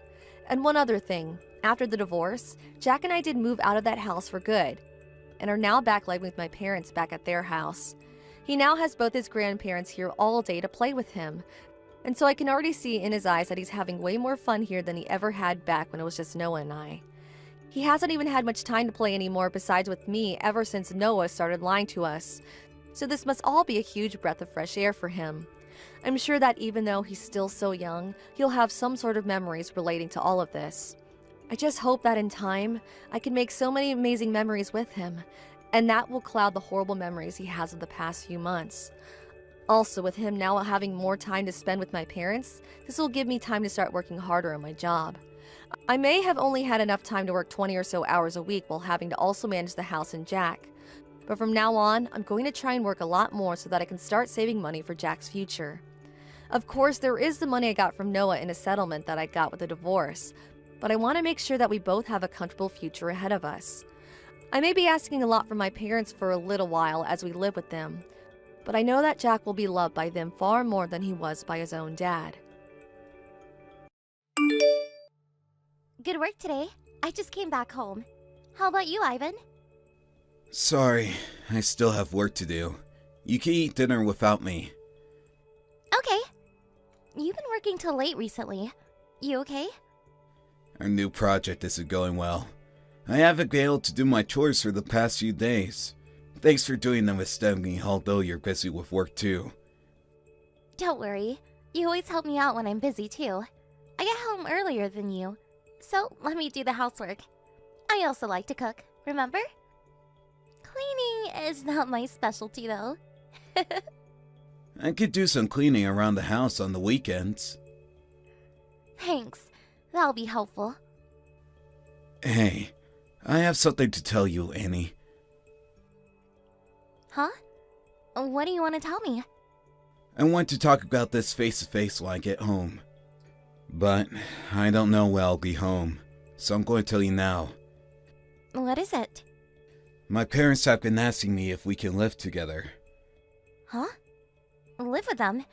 And one other thing, after the divorce, Jack and I did move out of that house for good, and are now back living with my parents back at their house. He now has both his grandparents here all day to play with him, and so I can already see in his eyes that he's having way more fun here than he ever had back when it was just Noah and I. He hasn't even had much time to play anymore besides with me ever since Noah started lying to us, so this must all be a huge breath of fresh air for him. I'm sure that even though he's still so young, he'll have some sort of memories relating to all of this. I just hope that in time, I can make so many amazing memories with him, and that will cloud the horrible memories he has of the past few months. Also, with him now having more time to spend with my parents, this will give me time to start working harder on my job. I may have only had enough time to work 20 or so hours a week while having to also manage the house and Jack. But from now on, I'm going to try and work a lot more so that I can start saving money for Jack's future. Of course, there is the money I got from Noah in a settlement that I got with the divorce, but I want to make sure that we both have a comfortable future ahead of us. I may be asking a lot from my parents for a little while as we live with them, but I know that Jack will be loved by them far more than he was by his own dad. Good work today. I just came back home. How about you, Ivan? Sorry, I still have work to do. You can eat dinner without me. Okay. You've been working till late recently. You okay? Our new project isn't going well. I haven't been able to do my chores for the past few days. Thanks for doing them instead of me, although you're busy with work too. Don't worry. You always help me out when I'm busy too. I get home earlier than you, so let me do the housework. I also like to cook, remember? Cleaning is not my specialty though. I could do some cleaning around the house on the weekends. Thanks. That'll be helpful. Hey, I have something to tell you, Annie. Huh? What do you want to tell me? I want to talk about this face-to-face when I get home. But I don't know when I'll be home, so I'm going to tell you now. What is it? My parents have been asking me if we can live together. Huh? Live with them?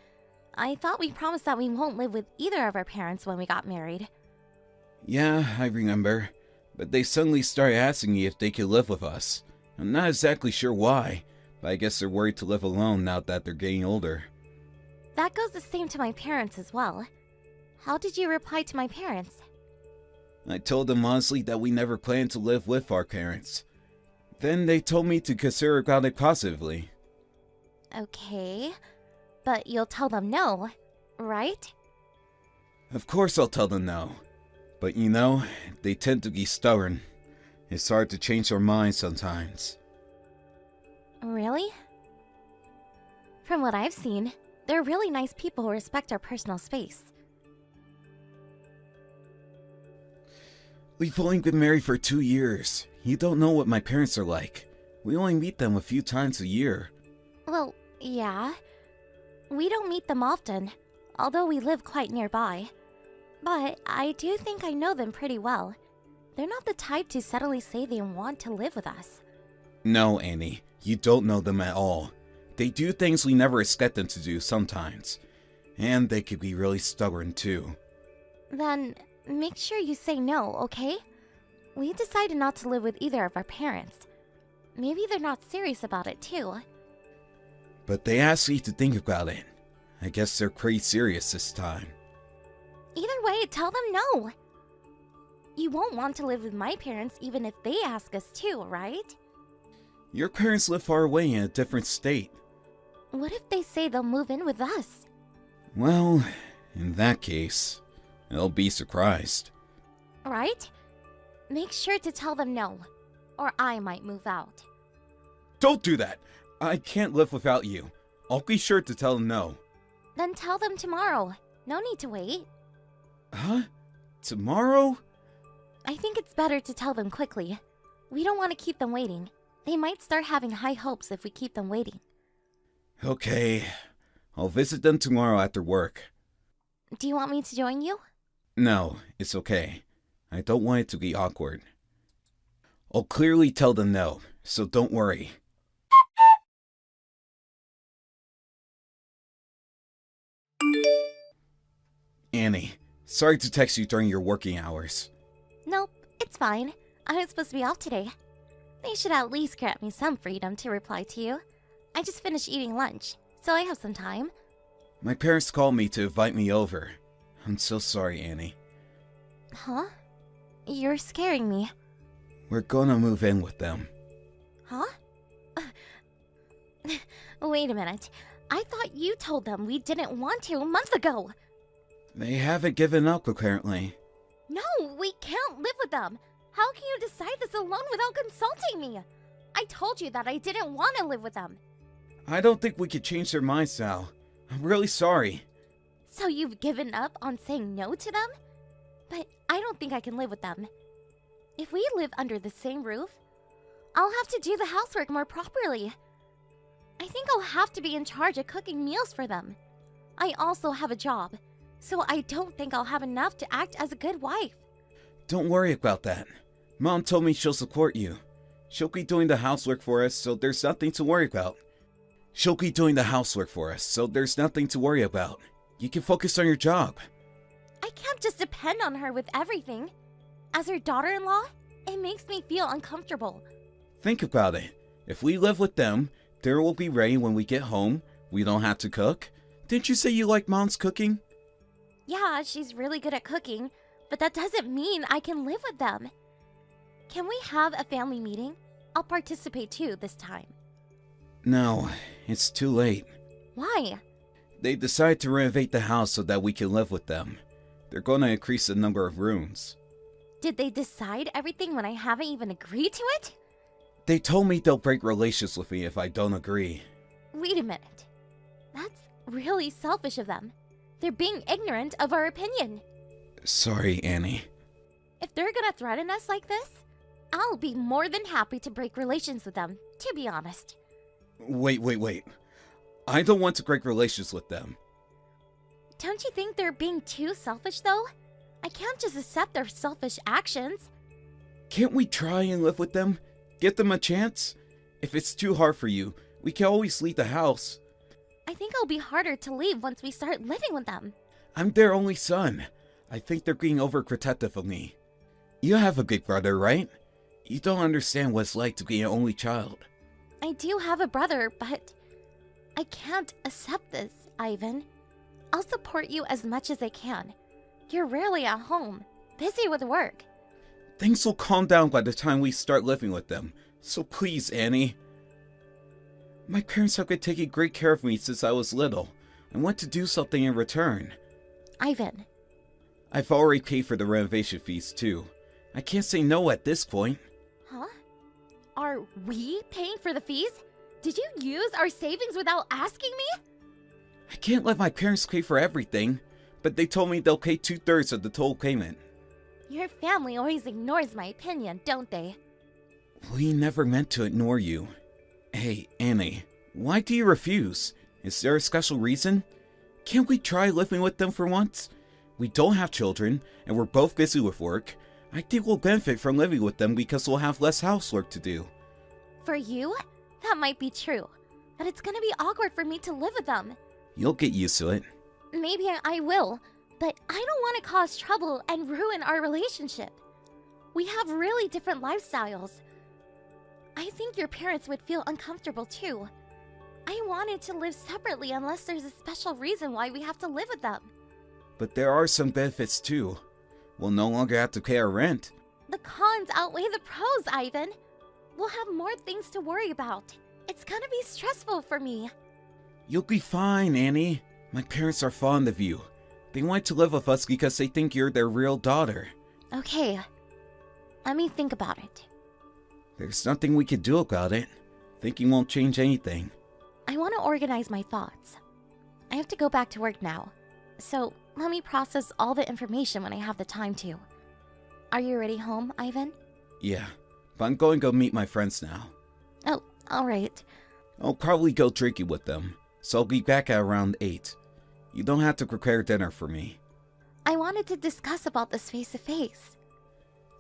I thought we promised that we won't live with either of our parents when we got married. Yeah, I remember. But they suddenly started asking me if they could live with us. I'm not exactly sure why, but I guess they're worried to live alone now that they're getting older. That goes the same to my parents as well. How did you reply to my parents? I told them honestly that we never planned to live with our parents. Then they told me to consider about it positively. Okay, but you'll tell them no, right? Of course I'll tell them no. But you know, they tend to be stubborn. It's hard to change their minds sometimes. Really? From what I've seen, they're really nice people who respect our personal space. We've only been married for 2 years. You don't know what my parents are like. We only meet them a few times a year. Well, yeah. We don't meet them often, although we live quite nearby. But I do think I know them pretty well. They're not the type to suddenly say they want to live with us. No, Annie, you don't know them at all. They do things we never expect them to do sometimes. And they could be really stubborn too. Then, make sure you say no, okay? We decided not to live with either of our parents. Maybe they're not serious about it too. But they asked me to think about it. I guess they're pretty serious this time. Either way, tell them no. You won't want to live with my parents even if they ask us to, right? Your parents live far away in a different state. What if they say they'll move in with us? Well, in that case, they'll be surprised. Right? Make sure to tell them no, or I might move out. Don't do that! I can't live without you. I'll be sure to tell them no. Then tell them tomorrow. No need to wait. Huh? Tomorrow? I think it's better to tell them quickly. We don't want to keep them waiting. They might start having high hopes if we keep them waiting. Okay. I'll visit them tomorrow after work. Do you want me to join you? No, it's okay. I don't want it to be awkward. I'll clearly tell them no, so don't worry. Annie, sorry to text you during your working hours. Nope, it's fine. I was supposed to be off today. They should at least grant me some freedom to reply to you. I just finished eating lunch, so I have some time. My parents called me to invite me over. I'm so sorry, Annie. Huh? You're scaring me. We're gonna move in with them. Huh? Wait a minute. I thought you told them we didn't want to a month ago. They haven't given up, apparently. No, we can't live with them. How can you decide this alone without consulting me? I told you that I didn't want to live with them. I don't think we could change their minds now. I'm really sorry. So you've given up on saying no to them? But I don't think I can live with them. If we live under the same roof, I'll have to do the housework more properly. I think I'll have to be in charge of cooking meals for them. I also have a job, so I don't think I'll have enough to act as a good wife. Don't worry about that. Mom told me she'll support you. She'll be doing the housework for us, so there's nothing to worry about. You can focus on your job. I can't just depend on her with everything. As her daughter-in-law, it makes me feel uncomfortable. Think about it. If we live with them, Dinner will be ready when we get home. We don't have to cook. Didn't you say you like Mom's cooking? Yeah, she's really good at cooking, but that doesn't mean I can live with them. Can we have a family meeting? I'll participate too this time. No, it's too late. Why? They decided to renovate the house so that we can live with them. They're going to increase the number of rooms. Did they decide everything when I haven't even agreed to it? They told me they'll break relations with me if I don't agree. Wait a minute. That's really selfish of them. They're being ignorant of our opinion. Sorry, Annie. If they're gonna threaten us like this, I'll be more than happy to break relations with them, to be honest. Wait. I don't want to break relations with them. Don't you think they're being too selfish, though? I can't just accept their selfish actions. Can't we try and live with them? Give them a chance? If it's too hard for you, we can always leave the house. I think it'll be harder to leave once we start living with them. I'm their only son. I think they're being overprotective of me. You have a big brother, right? You don't understand what it's like to be an only child. I do have a brother, but I can't accept this, Ivan. I'll support you as much as I can. You're rarely at home, busy with work. Things will calm down by the time we start living with them. So please, Annie. My parents have been taking great care of me since I was little. I want to do something in return. Ivan. I've already paid for the renovation fees, too. I can't say no at this point. Huh? Are we paying for the fees? Did you use our savings without asking me? I can't let my parents pay for everything, but they told me they'll pay 2/3 of the total payment. Your family always ignores my opinion, don't they? We never meant to ignore you. Hey, Annie, why do you refuse? Is there a special reason? Can't we try living with them for once? We don't have children, and we're both busy with work. I think we'll benefit from living with them because we'll have less housework to do. For you, that might be true. But it's gonna be awkward for me to live with them. You'll get used to it. Maybe I will, but I don't want to cause trouble and ruin our relationship. We have really different lifestyles. I think your parents would feel uncomfortable too. I wanted to live separately unless there's a special reason why we have to live with them. But there are some benefits too. We'll no longer have to pay our rent. The cons outweigh the pros, Ivan. We'll have more things to worry about. It's gonna be stressful for me. You'll be fine, Annie. My parents are fond of you. They want to live with us because they think you're their real daughter. Okay, let me think about it. There's nothing we can do about it. Thinking won't change anything. I want to organize my thoughts. I have to go back to work now, so let me process all the information when I have the time to. Are you already home, Ivan? Yeah, but I'm going to go meet my friends now. Oh, alright. I'll probably go drinking with them, so I'll be back at around 8. You don't have to prepare dinner for me. I wanted to discuss about this face to face.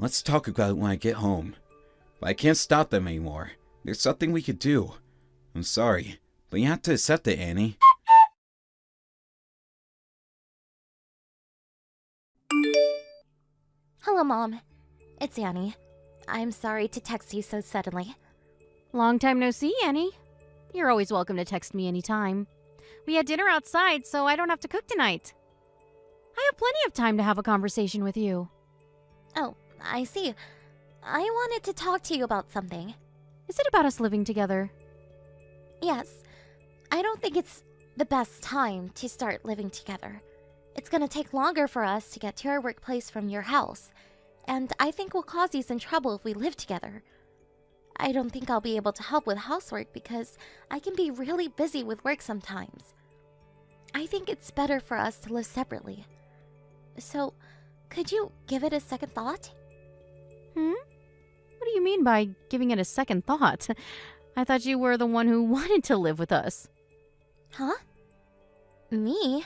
Let's talk about it when I get home. But I can't stop them anymore. There's something we could do. I'm sorry, but you have to accept it, Annie. Hello, Mom. It's Annie. I'm sorry to text you so suddenly. Long time no see, Annie. You're always welcome to text me anytime. We had dinner outside, so I don't have to cook tonight. I have plenty of time to have a conversation with you. Oh, I see. I wanted to talk to you about something. Is it about us living together? Yes. I don't think it's the best time to start living together. It's gonna take longer for us to get to our workplace from your house, and I think we'll cause you some trouble if we live together. I don't think I'll be able to help with housework because I can be really busy with work sometimes. I think it's better for us to live separately. So, could you give it a second thought? What do you mean by giving it a second thought? I thought you were the one who wanted to live with us. Huh? Me?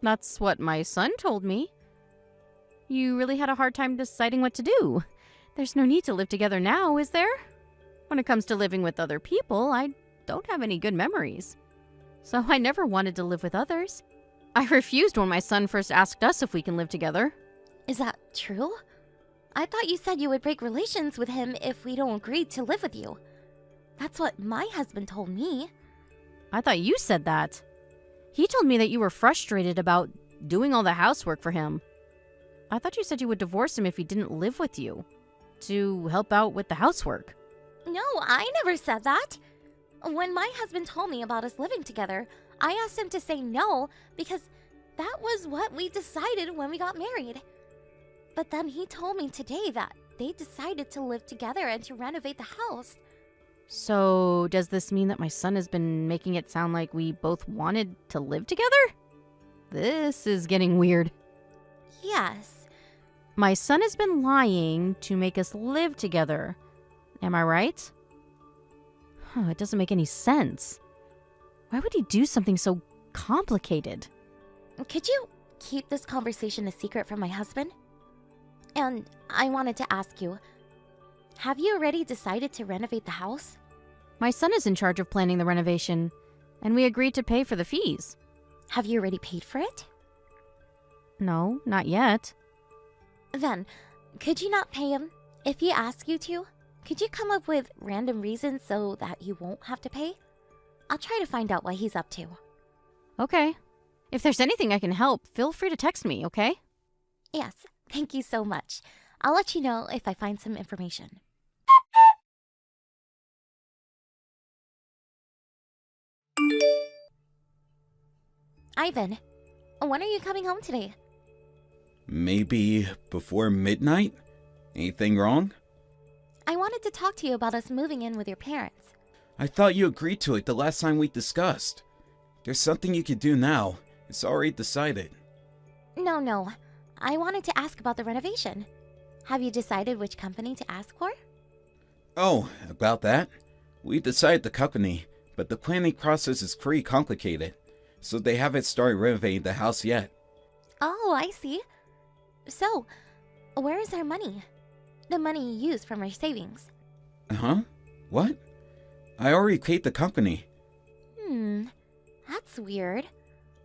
That's what my son told me. You really had a hard time deciding what to do. There's no need to live together now, is there? When it comes to living with other people, I don't have any good memories. So I never wanted to live with others. I refused when my son first asked us if we can live together. Is that true? I thought you said you would break relations with him if we don't agree to live with you. That's what my husband told me. I thought you said that. He told me that you were frustrated about doing all the housework for him. I thought you said you would divorce him if he didn't live with you, to help out with the housework. No, I never said that. When my husband told me about us living together, I asked him to say no because that was what we decided when we got married. But then he told me today that they decided to live together and to renovate the house. So, does this mean that my son has been making it sound like we both wanted to live together? This is getting weird. Yes. My son has been lying to make us live together. Am I right? It doesn't make any sense. Why would he do something so complicated? Could you keep this conversation a secret from my husband? And I wanted to ask you, have you already decided to renovate the house? My son is in charge of planning the renovation, and we agreed to pay for the fees. Have you already paid for it? No, not yet. Then, could you not pay him? If he asks you to, could you come up with random reasons so that you won't have to pay? I'll try to find out what he's up to. Okay. If there's anything I can help, feel free to text me, okay? Yes, thank you so much. I'll let you know if I find some information. Ivan, when are you coming home today? Maybe before midnight? Anything wrong? I wanted to talk to you about us moving in with your parents. I thought you agreed to it the last time we discussed. There's something you could do now. It's already decided. No. I wanted to ask about the renovation. Have you decided which company to ask for? Oh, about that? We decided the company, but the planning process is pretty complicated, so they haven't started renovating the house yet. Oh, I see. So, where is our money? The money you used from our savings. Huh? What? I already paid the company. That's weird.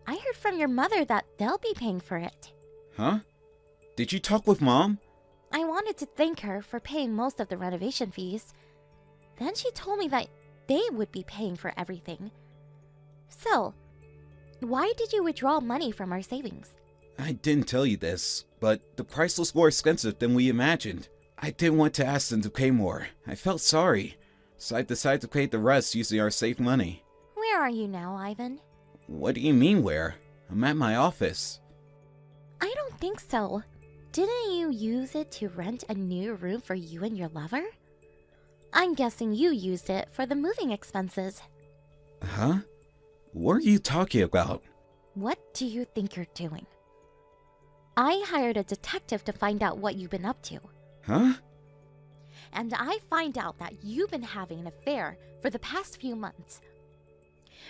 I heard from your mother that they'll be paying for it. Huh? Did you talk with Mom? I wanted to thank her for paying most of the renovation fees. Then she told me that they would be paying for everything. So, why did you withdraw money from our savings? I didn't tell you this, but the price was more expensive than we imagined. I didn't want to ask them to pay more. I felt sorry, so I decided to pay the rest using our saved money. Where are you now, Ivan? What do you mean where? I'm at my office. I don't think so. Didn't you use it to rent a new room for you and your lover? I'm guessing you used it for the moving expenses. Huh? What are you talking about? What do you think you're doing? I hired a detective to find out what you've been up to. Huh? And I find out that you've been having an affair for the past few months.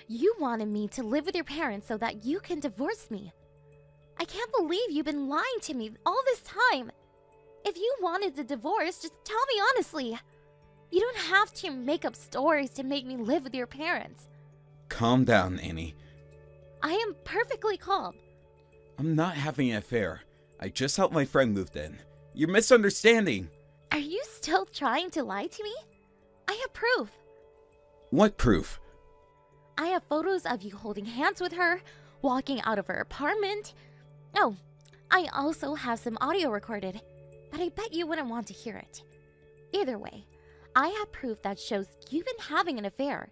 You wanted me to live with your parents so that you can divorce me. I can't believe you've been lying to me all this time. If you wanted the divorce, just tell me honestly. You don't have to make up stories to make me live with your parents. Calm down, Annie. I am perfectly calm. I'm not having an affair. I just helped my friend move in. You're misunderstanding. Are you still trying to lie to me? I have proof. What proof? I have photos of you holding hands with her, walking out of her apartment. Oh, I also have some audio recorded, but I bet you wouldn't want to hear it. Either way, I have proof that shows you've been having an affair.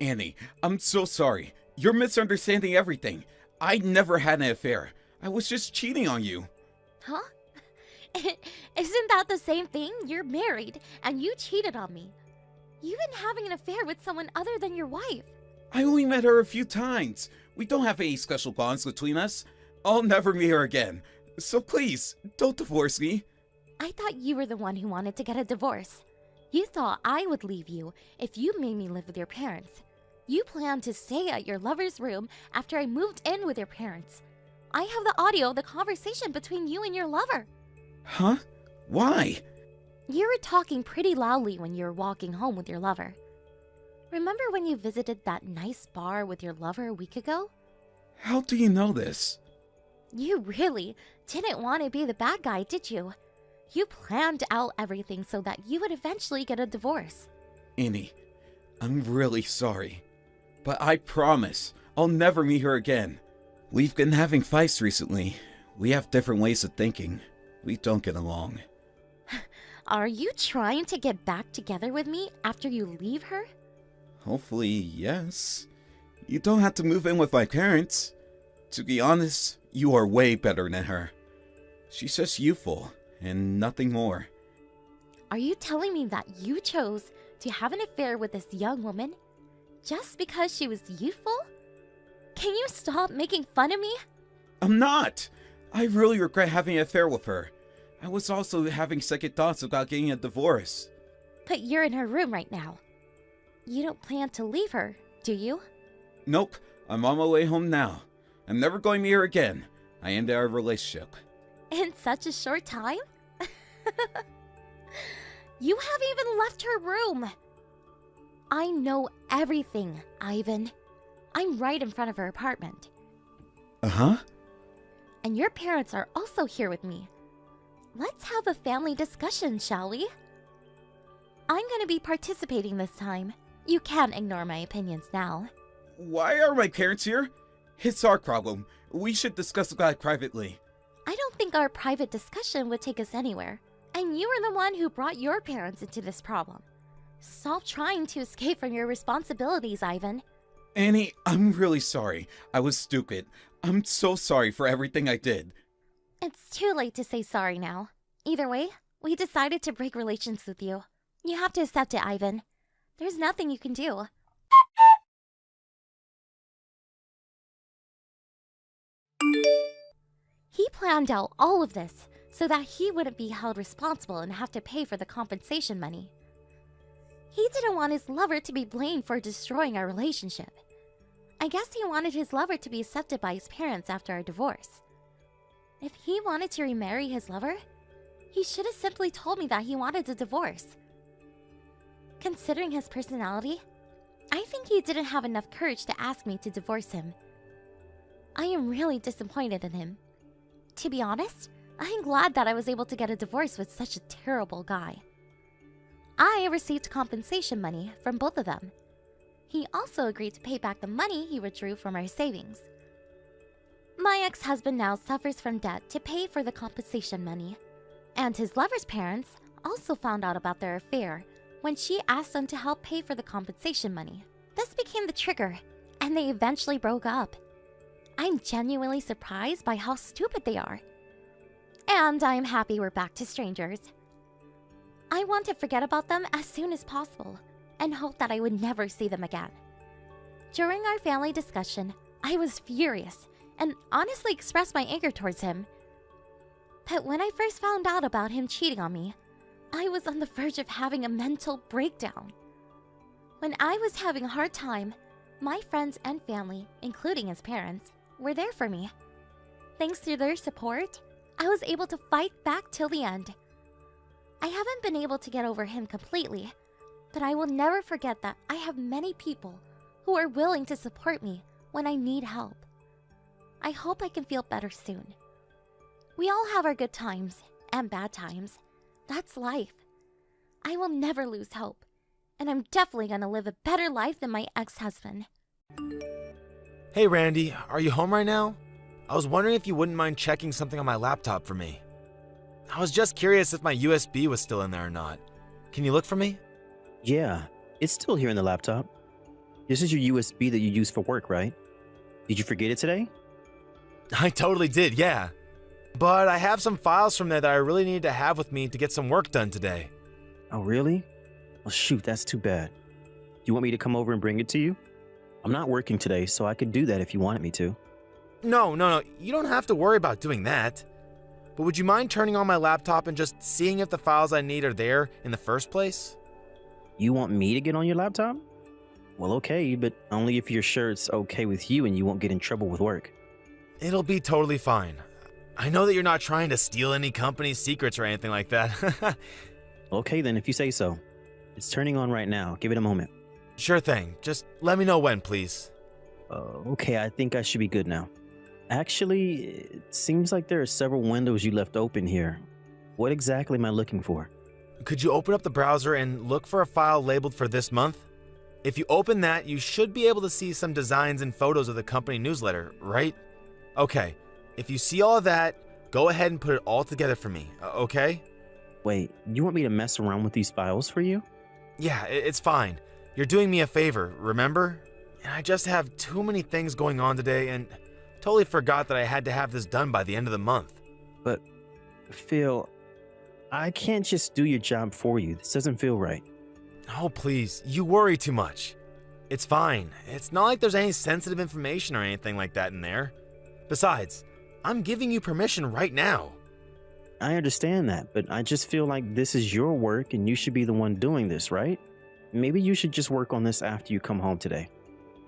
Annie, I'm so sorry. You're misunderstanding everything. I never had an affair. I was just cheating on you. Huh? Isn't that the same thing? You're married, and you cheated on me. You've been having an affair with someone other than your wife. I only met her a few times. We don't have any special bonds between us. I'll never meet her again. So please, don't divorce me. I thought you were the one who wanted to get a divorce. You thought I would leave you if you made me live with your parents. You planned to stay at your lover's room after I moved in with your parents. I have the audio of the conversation between you and your lover. Huh? Why? You were talking pretty loudly when you were walking home with your lover. Remember when you visited that nice bar with your lover a week ago? How do you know this? You really didn't want to be the bad guy, did you? You planned out everything so that you would eventually get a divorce. Annie, I'm really sorry. But I promise, I'll never meet her again. We've been having fights recently. We have different ways of thinking. We don't get along. Are you trying to get back together with me after you leave her? Hopefully, yes. You don't have to move in with my parents. To be honest, you are way better than her. She's just youthful, and nothing more. Are you telling me that you chose to have an affair with this young woman just because she was youthful? Can you stop making fun of me? I'm not! I really regret having an affair with her. I was also having second thoughts about getting a divorce. But you're in her room right now. You don't plan to leave her, do you? Nope, I'm on my way home now. I'm never going to meet her again. I ended our relationship. In such a short time? You haven't even left her room. I know everything, Ivan. I'm right in front of her apartment. Uh-huh? And your parents are also here with me. Let's have a family discussion, shall we? I'm gonna be participating this time. You can't ignore my opinions now. Why are my parents here? It's our problem. We should discuss that privately. I don't think our private discussion would take us anywhere. And you are the one who brought your parents into this problem. Stop trying to escape from your responsibilities, Ivan. Annie, I'm really sorry. I was stupid. I'm so sorry for everything I did. It's too late to say sorry now. Either way, we decided to break relations with you. You have to accept it, Ivan. There's nothing you can do. He planned out all of this so that he wouldn't be held responsible and have to pay for the compensation money. He didn't want his lover to be blamed for destroying our relationship. I guess he wanted his lover to be accepted by his parents after our divorce. If he wanted to remarry his lover, he should have simply told me that he wanted a divorce. Considering his personality, I think he didn't have enough courage to ask me to divorce him. I am really disappointed in him. To be honest, I'm glad that I was able to get a divorce with such a terrible guy. I received compensation money from both of them. He also agreed to pay back the money he withdrew from our savings. My ex-husband now suffers from debt to pay for the compensation money, and his lover's parents also found out about their affair when she asked them to help pay for the compensation money. This became the trigger, and they eventually broke up. I'm genuinely surprised by how stupid they are. And I'm happy we're back to strangers. I want to forget about them as soon as possible and hope that I would never see them again. During our family discussion, I was furious and honestly expressed my anger towards him. But when I first found out about him cheating on me, I was on the verge of having a mental breakdown. When I was having a hard time, my friends and family, including his parents, were there for me. Thanks to their support, I was able to fight back till the end. I haven't been able to get over him completely, but I will never forget that I have many people who are willing to support me when I need help. I hope I can feel better soon. We all have our good times and bad times. That's life. I will never lose hope, and I'm definitely gonna live a better life than my ex-husband. Hey Randy, are you home right now? I was wondering if you wouldn't mind checking something on my laptop for me. I was just curious if my USB was still in there or not. Can you look for me? Yeah, it's still here in the laptop. This is your USB that you use for work, right? Did you forget it today? I totally did, yeah. But I have some files from there that I really need to have with me to get some work done today. Oh, really? Well, shoot, that's too bad. You want me to come over and bring it to you? I'm not working today, so I could do that if you wanted me to. No, you don't have to worry about doing that. But would you mind turning on my laptop and just seeing if the files I need are there in the first place? You want me to get on your laptop? Well, okay, but only if you're sure it's okay with you and you won't get in trouble with work. It'll be totally fine. I know that you're not trying to steal any company's secrets or anything like that. Okay, then, if you say so. It's turning on right now. Give it a moment. Sure thing. Just let me know when, please. Okay, I think I should be good now. Actually, it seems like there are several windows you left open here. What exactly am I looking for? Could you open up the browser and look for a file labeled for this month? If you open that, you should be able to see some designs and photos of the company newsletter, right? Okay, if you see all of that, go ahead and put it all together for me, okay? Wait, you want me to mess around with these files for you? Yeah, it's fine. You're doing me a favor, remember? And I just have too many things going on today and totally forgot that I had to have this done by the end of the month. But, Phil, I can't just do your job for you. This doesn't feel right. Oh, please, you worry too much. It's fine. It's not like there's any sensitive information or anything like that in there. Besides, I'm giving you permission right now. I understand that, but I just feel like this is your work and you should be the one doing this, right? Maybe you should just work on this after you come home today.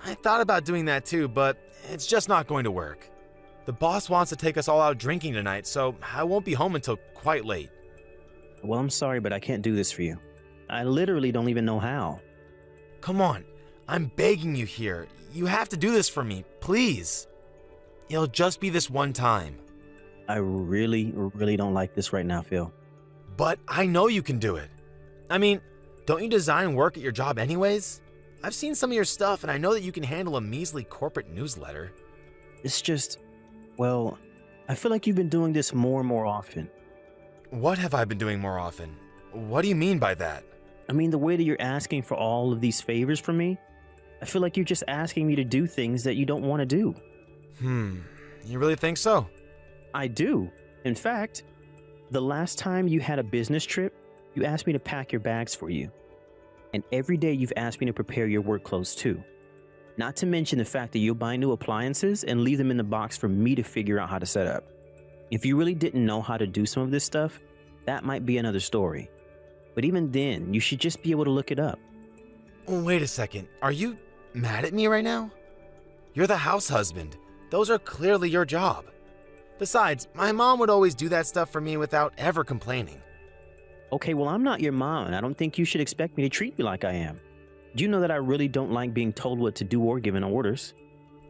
I thought about doing that too, but it's just not going to work. The boss wants to take us all out drinking tonight, so I won't be home until quite late. Well, I'm sorry, but I can't do this for you. I literally don't even know how. Come on, I'm begging you here. You have to do this for me, please. It'll just be this one time. I really don't like this right now, Phil. But I know you can do it. I mean, don't you design work at your job anyways? I've seen some of your stuff and I know that you can handle a measly corporate newsletter. It's just, well, I feel like you've been doing this more and more often. What have I been doing more often? What do you mean by that? I mean, the way that you're asking for all of these favors from me, I feel like you're just asking me to do things that you don't want to do. You really think so? I do. In fact, the last time you had a business trip, you asked me to pack your bags for you. And every day you've asked me to prepare your work clothes too. Not to mention the fact that you'll buy new appliances and leave them in the box for me to figure out how to set up. If you really didn't know how to do some of this stuff, that might be another story. But even then, you should just be able to look it up. Wait a second. Are you mad at me right now? You're the house husband. Those are clearly your job. Besides, my mom would always do that stuff for me without ever complaining. Okay, well, I'm not your mom, and I don't think you should expect me to treat you like I am. You know that I really don't like being told what to do or given orders.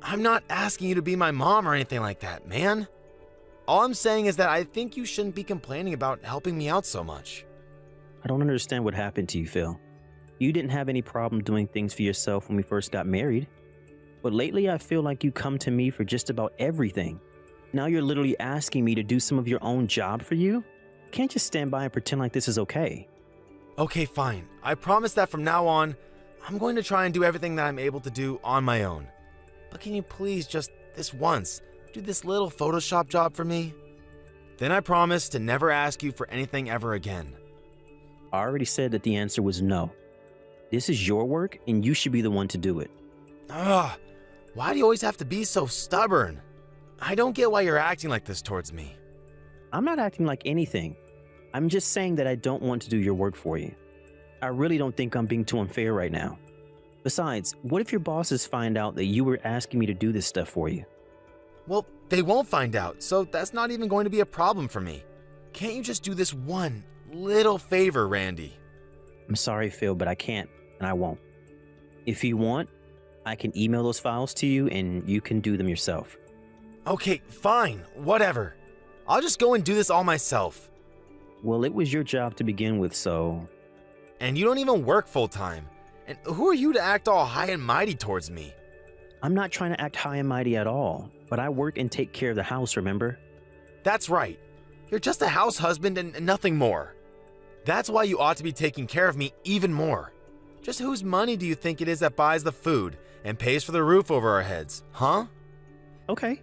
I'm not asking you to be my mom or anything like that, man. All I'm saying is that I think you shouldn't be complaining about helping me out so much. I don't understand what happened to you, Phil. You didn't have any problem doing things for yourself when we first got married. But lately, I feel like you come to me for just about everything. Now you're literally asking me to do some of your own job for you? Can't just stand by and pretend like this is okay. Okay, fine. I promise that from now on, I'm going to try and do everything that I'm able to do on my own. But can you please just this once do this little Photoshop job for me? Then I promise to never ask you for anything ever again. I already said that the answer was no. This is your work and you should be the one to do it. Ugh, why do you always have to be so stubborn? I don't get why you're acting like this towards me. I'm not acting like anything. I'm just saying that I don't want to do your work for you. I really don't think I'm being too unfair right now. Besides, what if your bosses find out that you were asking me to do this stuff for you? Well, they won't find out, so that's not even going to be a problem for me. Can't you just do this one little favor, Randy? I'm sorry, Phil, but I can't, and I won't. If you want, I can email those files to you and you can do them yourself. Okay, fine, whatever. I'll just go and do this all myself. Well, it was your job to begin with, so... And you don't even work full-time. And who are you to act all high and mighty towards me? I'm not trying to act high and mighty at all, but I work and take care of the house, remember? That's right. You're just a house husband and nothing more. That's why you ought to be taking care of me even more. Just whose money do you think it is that buys the food and pays for the roof over our heads, huh? Okay.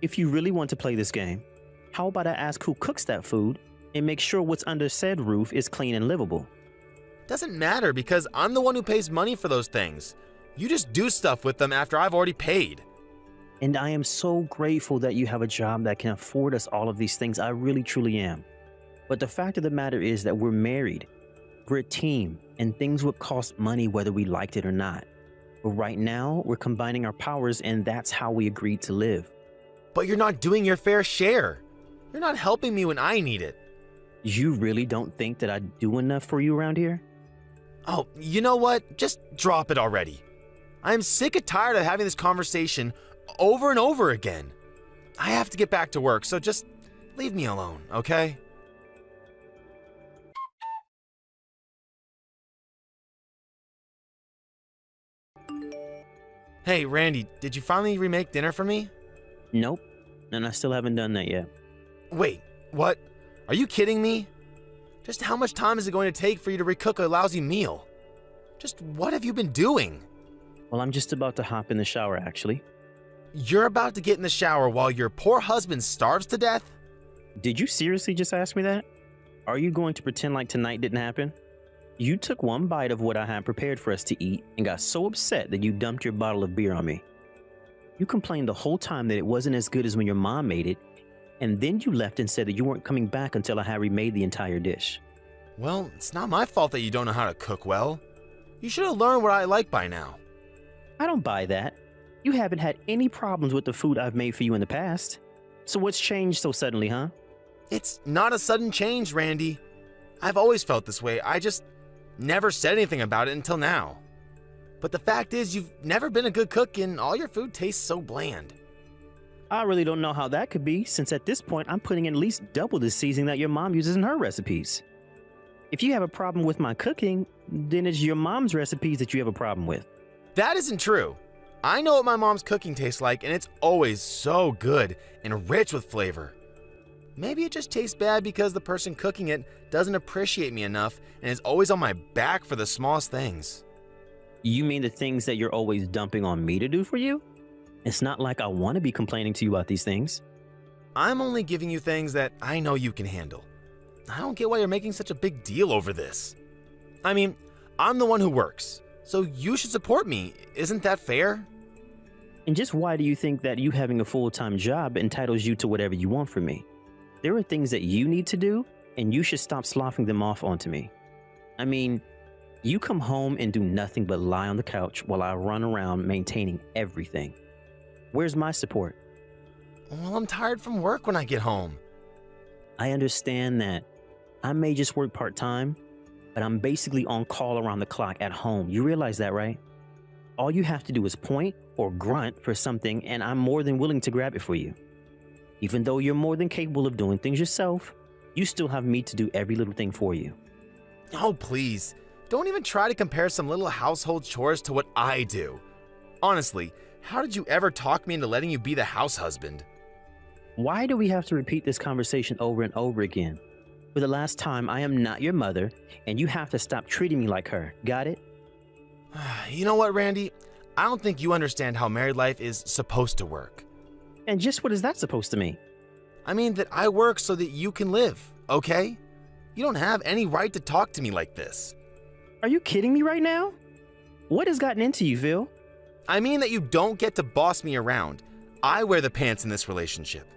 If you really want to play this game, how about I ask who cooks that food and make sure what's under said roof is clean and livable? Doesn't matter because I'm the one who pays money for those things. You just do stuff with them after I've already paid. And I am so grateful that you have a job that can afford us all of these things. I really, truly am. But the fact of the matter is that we're married. We're a team, and things would cost money whether we liked it or not. But right now, we're combining our powers, and that's how we agreed to live. But you're not doing your fair share. You're not helping me when I need it. You really don't think that I do enough for you around here? Oh, you know what? Just drop it already. I am sick and tired of having this conversation over and over again. I have to get back to work, so just leave me alone, okay? Hey, Randy, did you finally remake dinner for me? Nope, and I still haven't done that yet. Wait, what? Are you kidding me? Just how much time is it going to take for you to recook a lousy meal? Just what have you been doing? Well, I'm just about to hop in the shower, actually. You're about to get in the shower while your poor husband starves to death? Did you seriously just ask me that? Are you going to pretend like tonight didn't happen? You took one bite of what I had prepared for us to eat and got so upset that you dumped your bottle of beer on me. You complained the whole time that it wasn't as good as when your mom made it, and then you left and said that you weren't coming back until I had remade the entire dish. Well, it's not my fault that you don't know how to cook well. You should have learned what I like by now. I don't buy that. You haven't had any problems with the food I've made for you in the past. So what's changed so suddenly, huh? It's not a sudden change, Randy. I've always felt this way. I just never said anything about it until now. But the fact is, you've never been a good cook and all your food tastes so bland. I really don't know how that could be, since at this point I'm putting in at least double the seasoning that your mom uses in her recipes. If you have a problem with my cooking, then it's your mom's recipes that you have a problem with. That isn't true. I know what my mom's cooking tastes like, and it's always so good and rich with flavor. Maybe it just tastes bad because the person cooking it doesn't appreciate me enough and is always on my back for the smallest things. You mean the things that you're always dumping on me to do for you? It's not like I want to be complaining to you about these things. I'm only giving you things that I know you can handle. I don't get why you're making such a big deal over this. I mean, I'm the one who works, so you should support me. Isn't that fair? And just why do you think that you having a full-time job entitles you to whatever you want from me? There are things that you need to do, and you should stop sloughing them off onto me. I mean, you come home and do nothing but lie on the couch while I run around maintaining everything. Where's my support? Well, I'm tired from work when I get home. I understand that I may just work part-time, but I'm basically on call around the clock at home. You realize that, right? All you have to do is point or grunt for something, and I'm more than willing to grab it for you. Even though you're more than capable of doing things yourself, you still have me to do every little thing for you. Oh, please. Don't even try to compare some little household chores to what I do. Honestly, how did you ever talk me into letting you be the house husband? Why do we have to repeat this conversation over and over again? For the last time, I am not your mother, and you have to stop treating me like her. Got it? You know what, Randy? I don't think you understand how married life is supposed to work. And just what is that supposed to mean? I mean that I work so that you can live, okay? You don't have any right to talk to me like this. Are you kidding me right now? What has gotten into you, Phil? I mean that you don't get to boss me around. I wear the pants in this relationship.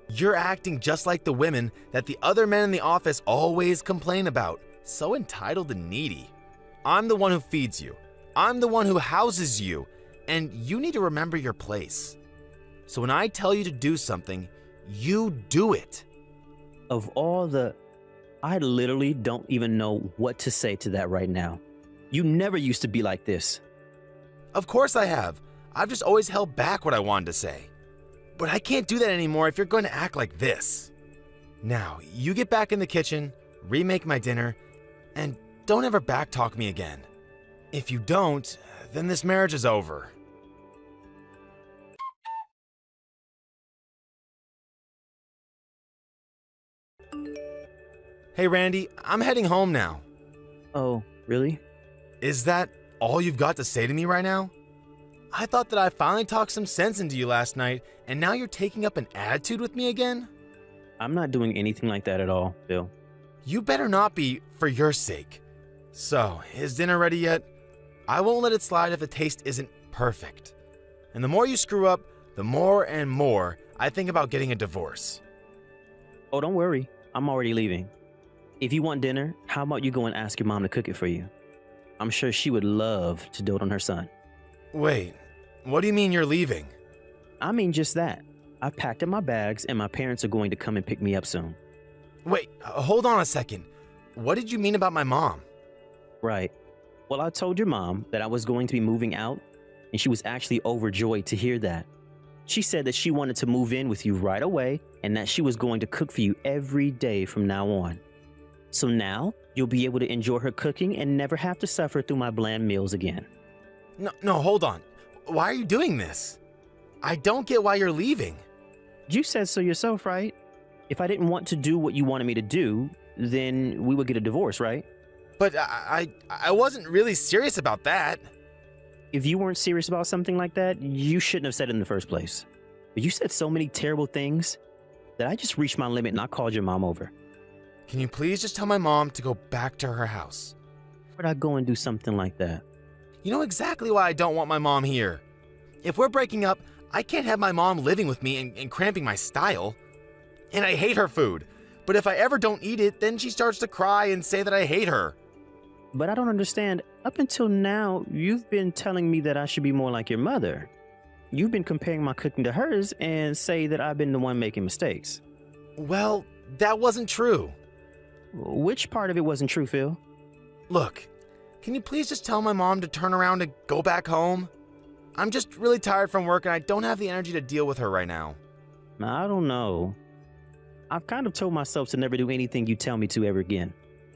You're acting just like the women that the other men in the office always complain about. So entitled and needy. I'm the one who feeds you. I'm the one who houses you. And you need to remember your place. So when I tell you to do something, you do it. Of all the... I literally don't even know what to say to that right now. You never used to be like this. Of course I have. I've just always held back what I wanted to say. But I can't do that anymore if you're going to act like this. Now, you get back in the kitchen, remake my dinner, and don't ever backtalk me again. If you don't, then this marriage is over. Hey Randy, I'm heading home now. Oh, really? Is that all you've got to say to me right now? I thought that I finally talked some sense into you last night, and now you're taking up an attitude with me again? I'm not doing anything like that at all, Phil. You better not be, for your sake. So, is dinner ready yet? I won't let it slide if the taste isn't perfect. And the more you screw up, the more and more I think about getting a divorce. Oh, don't worry. I'm already leaving. If you want dinner, how about you go and ask your mom to cook it for you? I'm sure she would love to dote on her son. Wait, what do you mean you're leaving? I mean just that. I've packed up my bags and my parents are going to come and pick me up soon. Wait, hold on a second. What did you mean about my mom? Right. Well, I told your mom that I was going to be moving out, and she was actually overjoyed to hear that. She said that she wanted to move in with you right away and that she was going to cook for you every day from now on. So now you'll be able to enjoy her cooking and never have to suffer through my bland meals again. No, hold on. why are you doing this? I don't get why you're leaving. You said so yourself, right? If I didn't want to do what you wanted me to do, then we would get a divorce, right? But I wasn't really serious about that. If you weren't serious about something like that, you shouldn't have said it in the first place. But you said so many terrible things that I just reached my limit and I called your mom over. Can you please just tell my mom to go back to her house? Where'd I go and do something like that? You know exactly why I don't want my mom here. If we're breaking up, I can't have my mom living with me and cramping my style. And I hate her food. But if I ever don't eat it, then she starts to cry and say that I hate her. But I don't understand. Up until now, you've been telling me that I should be more like your mother. You've been comparing my cooking to hers and say that I've been the one making mistakes. Well, that wasn't true. Which part of it wasn't true, Phil? Look, can you please just tell my mom to turn around and go back home? I'm just really tired from work and I don't have the energy to deal with her right now. I don't know. I've kind of told myself to never do anything you tell me to ever again.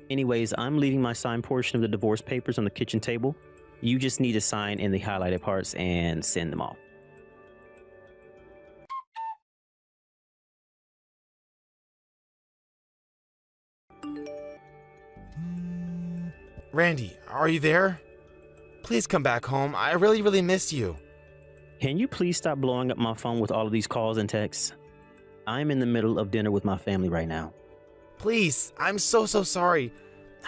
Anyways, I'm leaving my signed portion of the divorce papers on the kitchen table. You just need to sign in the highlighted parts and send them off. Randy, are you there? Please come back home. I really miss you. Can you please stop blowing up my phone with all of these calls and texts? I'm in the middle of dinner with my family right now. Please, I'm so sorry.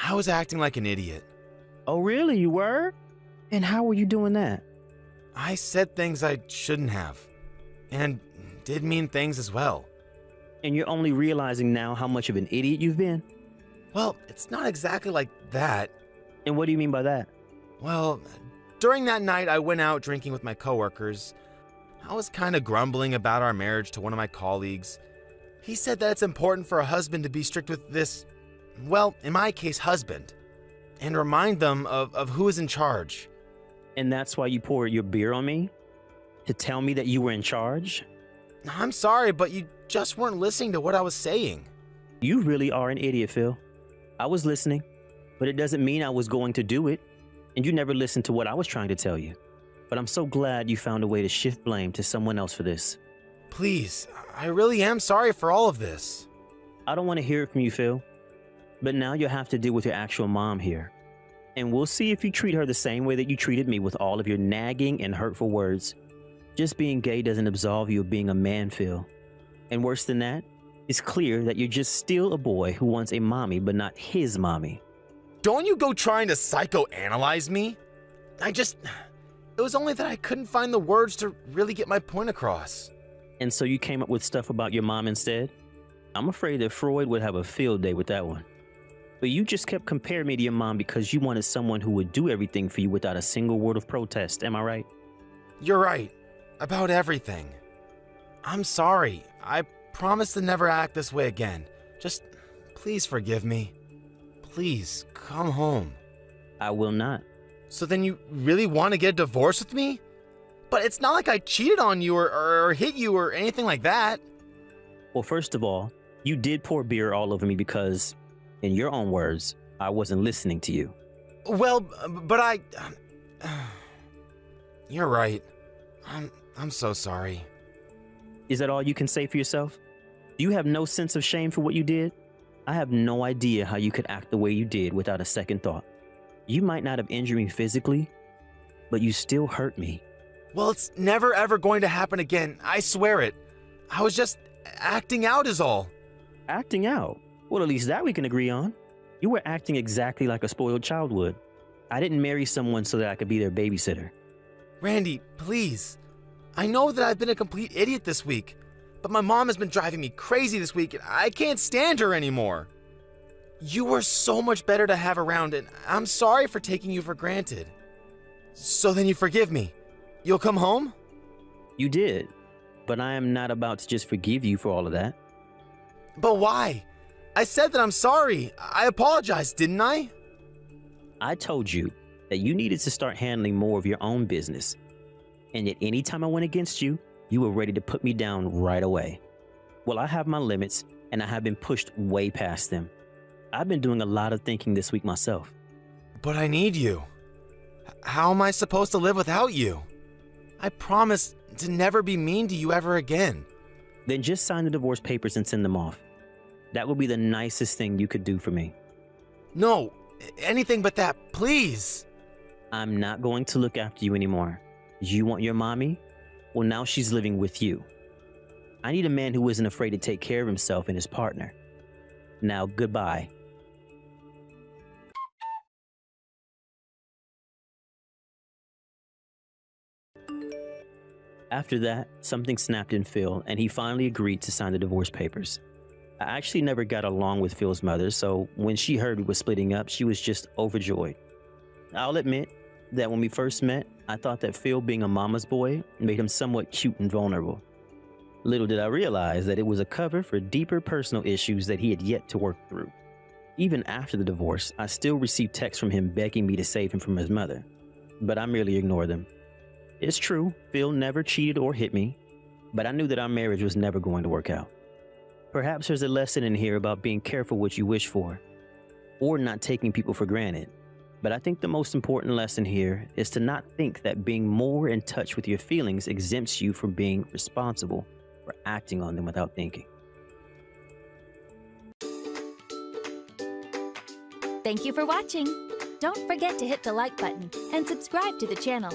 I was acting like an idiot. Oh, really? You were? And how were you doing that? I said things I shouldn't have. And did mean things as well. And you're only realizing now how much of an idiot you've been? Well, it's not exactly like that. And what do you mean by that? Well, during that night I went out drinking with my coworkers. I was kind of grumbling about our marriage to one of my colleagues. He said that it's important for a husband to be strict with this, well, in my case, husband, and remind them of who is in charge. And that's why you poured your beer on me? To tell me that you were in charge? I'm sorry, but you just weren't listening to what I was saying. You really are an idiot, Phil. I was listening, but it doesn't mean I was going to do it. And you never listened to what I was trying to tell you. But I'm so glad you found a way to shift blame to someone else for this. Please, I really am sorry for all of this. I don't want to hear it from you, Phil. But now you'll have to deal with your actual mom here. And we'll see if you treat her the same way that you treated me with all of your nagging and hurtful words. Just being gay doesn't absolve you of being a man, Phil. And worse than that, it's clear that you're just still a boy who wants a mommy but not his mommy. Don't you go trying to psychoanalyze me. It was only that I couldn't find the words to really get my point across. And so you came up with stuff about your mom instead? I'm afraid that Freud would have a field day with that one. But you just kept comparing me to your mom because you wanted someone who would do everything for you without a single word of protest, am I right? You're right. About everything. I'm sorry. I promise to never act this way again. Just please forgive me. Please, come home. I will not. So then you really want to get a divorce with me? But it's not like I cheated on you or hit you or anything like that. Well, first of all, you did pour beer all over me because, in your own words, I wasn't listening to you. Well, but You're right. I'm so sorry. Is that all you can say for yourself? Do you have no sense of shame for what you did? I have no idea how you could act the way you did without a second thought. You might not have injured me physically, but you still hurt me. Well, it's never ever going to happen again. I swear it. I was just acting out is all. Acting out? Well, at least that we can agree on. You were acting exactly like a spoiled child would. I didn't marry someone so that I could be their babysitter. Randy, please. I know that I've been a complete idiot this week, but my mom has been driving me crazy this week and I can't stand her anymore. You were so much better to have around and I'm sorry for taking you for granted. So then you forgive me. You'll come home? You did, but I am not about to just forgive you for all of that. But why? I said that I'm sorry. I apologized, didn't I? I told you that you needed to start handling more of your own business. And yet anytime I went against you, you were ready to put me down right away. Well, I have my limits and I have been pushed way past them. I've been doing a lot of thinking this week myself. But I need you. How am I supposed to live without you? I promise to never be mean to you ever again. Then just sign the divorce papers and send them off. That would be the nicest thing you could do for me. No, anything but that, please. I'm not going to look after you anymore. You want your mommy? Well, now she's living with you. I need a man who isn't afraid to take care of himself and his partner. Now, goodbye. After that, something snapped in Phil, and he finally agreed to sign the divorce papers. I actually never got along with Phil's mother, so when she heard we were splitting up, she was just overjoyed. I'll admit that when we first met, I thought that Phil being a mama's boy made him somewhat cute and vulnerable. Little did I realize that it was a cover for deeper personal issues that he had yet to work through. Even after the divorce, I still received texts from him begging me to save him from his mother, but I merely ignored them. It's true, Phil never cheated or hit me, but I knew that our marriage was never going to work out. Perhaps there's a lesson in here about being careful what you wish for, or not taking people for granted. But I think the most important lesson here is to not think that being more in touch with your feelings exempts you from being responsible for acting on them without thinking. Thank you for watching. Don't forget to hit the like button and subscribe to the channel.